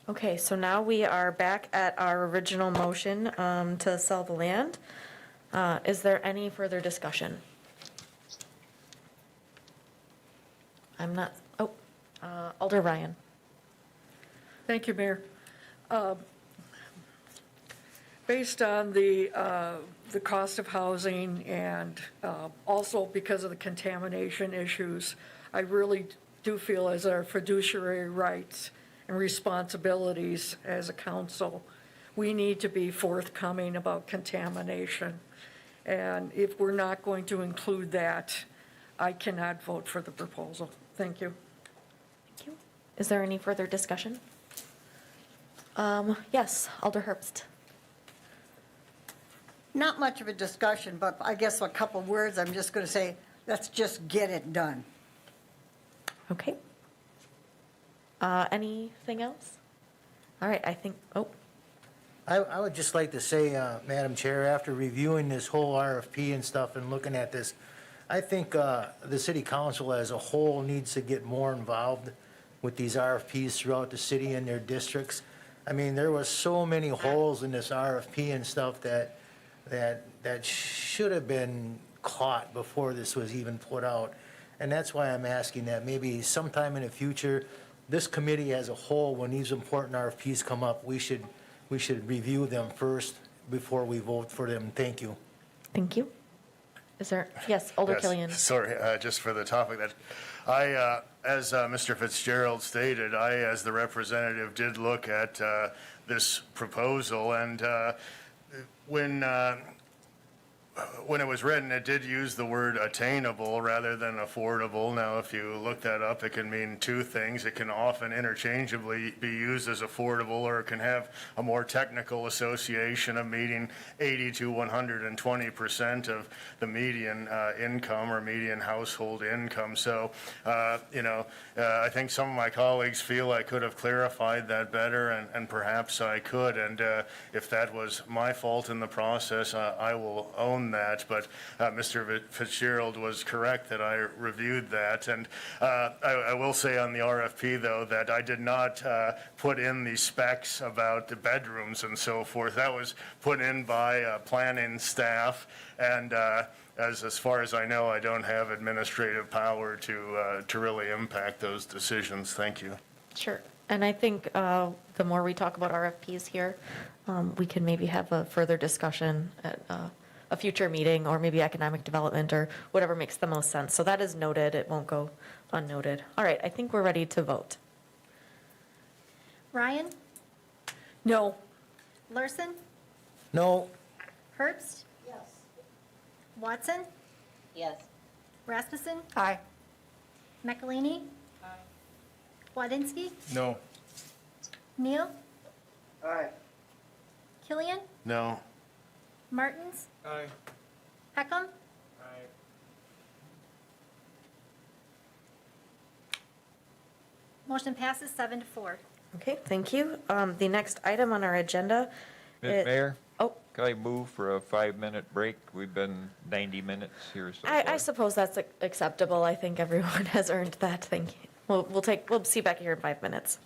[SPEAKER 1] Okay, so now we are back at our original motion to sell the land. Is there any further discussion? I'm not, Alder Ryan.
[SPEAKER 9] Thank you, Mayor. Based on the cost of housing and also because of the contamination issues, I really do feel as our fiduciary rights and responsibilities as a council, we need to be forthcoming about contamination. And if we're not going to include that, I cannot vote for the proposal. Thank you.
[SPEAKER 1] Thank you. Is there any further discussion? Yes, Alder Herbst.
[SPEAKER 17] Not much of a discussion, but I guess a couple words, I'm just going to say, let's just get it done.
[SPEAKER 1] Okay. Anything else? All right, I think,
[SPEAKER 8] I would just like to say, Madam Chair, after reviewing this whole RFP and stuff and looking at this, I think the city council as a whole needs to get more involved with these RFPs throughout the city and their districts. I mean, there was so many holes in this RFP and stuff that should have been caught before this was even put out. And that's why I'm asking that maybe sometime in the future, this committee as a whole, when these important RFPs come up, we should review them first before we vote for them. Thank you.
[SPEAKER 1] Thank you. Is there, yes, Alder
[SPEAKER 6] Yes,
[SPEAKER 1] Killian.
[SPEAKER 6] sorry, just for the topic that as Mr. Fitzgerald stated, I, as the representative, did look at this proposal, and when it was written, it did use the word attainable rather than affordable. Now, if you look that up, it can mean two things. It can often interchangeably be used as affordable, or it can have a more technical association of meeting 80 to 120% of the median income or median household income. So, I think some of my colleagues feel I could have clarified that better, and perhaps I could. And if that was my fault in the process, I will own that, but Mr. Fitzgerald was correct that I reviewed that. And I will say on the RFP, though, that I did not put in the specs about the bedrooms and so forth. That was put in by planning staff, and as far as I know, I don't have administrative power to really impact those decisions. Thank you.
[SPEAKER 1] Sure. And I think the more we talk about RFPs here, we can maybe have a further discussion at a future meeting, or maybe economic development, or whatever makes the most sense. So that is noted. It won't go unnoted. All right, I think we're ready to vote.
[SPEAKER 2] Ryan,
[SPEAKER 9] No.
[SPEAKER 2] Larson,
[SPEAKER 5] No,
[SPEAKER 2] Herbst? Yes. Watson?
[SPEAKER 14] Yes.
[SPEAKER 2] Rasmussen?
[SPEAKER 7] Aye.
[SPEAKER 2] McElhaney? Aye. Wadinsky?
[SPEAKER 6] No.
[SPEAKER 2] Neal?
[SPEAKER 5] Aye.
[SPEAKER 2] Killian?
[SPEAKER 6] No.
[SPEAKER 2] Martins?
[SPEAKER 6] Aye.
[SPEAKER 2] Peckham? Motion passes 7-4.
[SPEAKER 1] Okay, thank you. The next item on our agenda.
[SPEAKER 13] Ms. Mayor?
[SPEAKER 1] Oh.
[SPEAKER 13] Can I move for a 5-minute break? We've been 90 minutes here so
[SPEAKER 1] I
[SPEAKER 13] far.
[SPEAKER 1] suppose that's acceptable. I think everyone has earned that. Thank you. We'll see you back here in 5 minutes.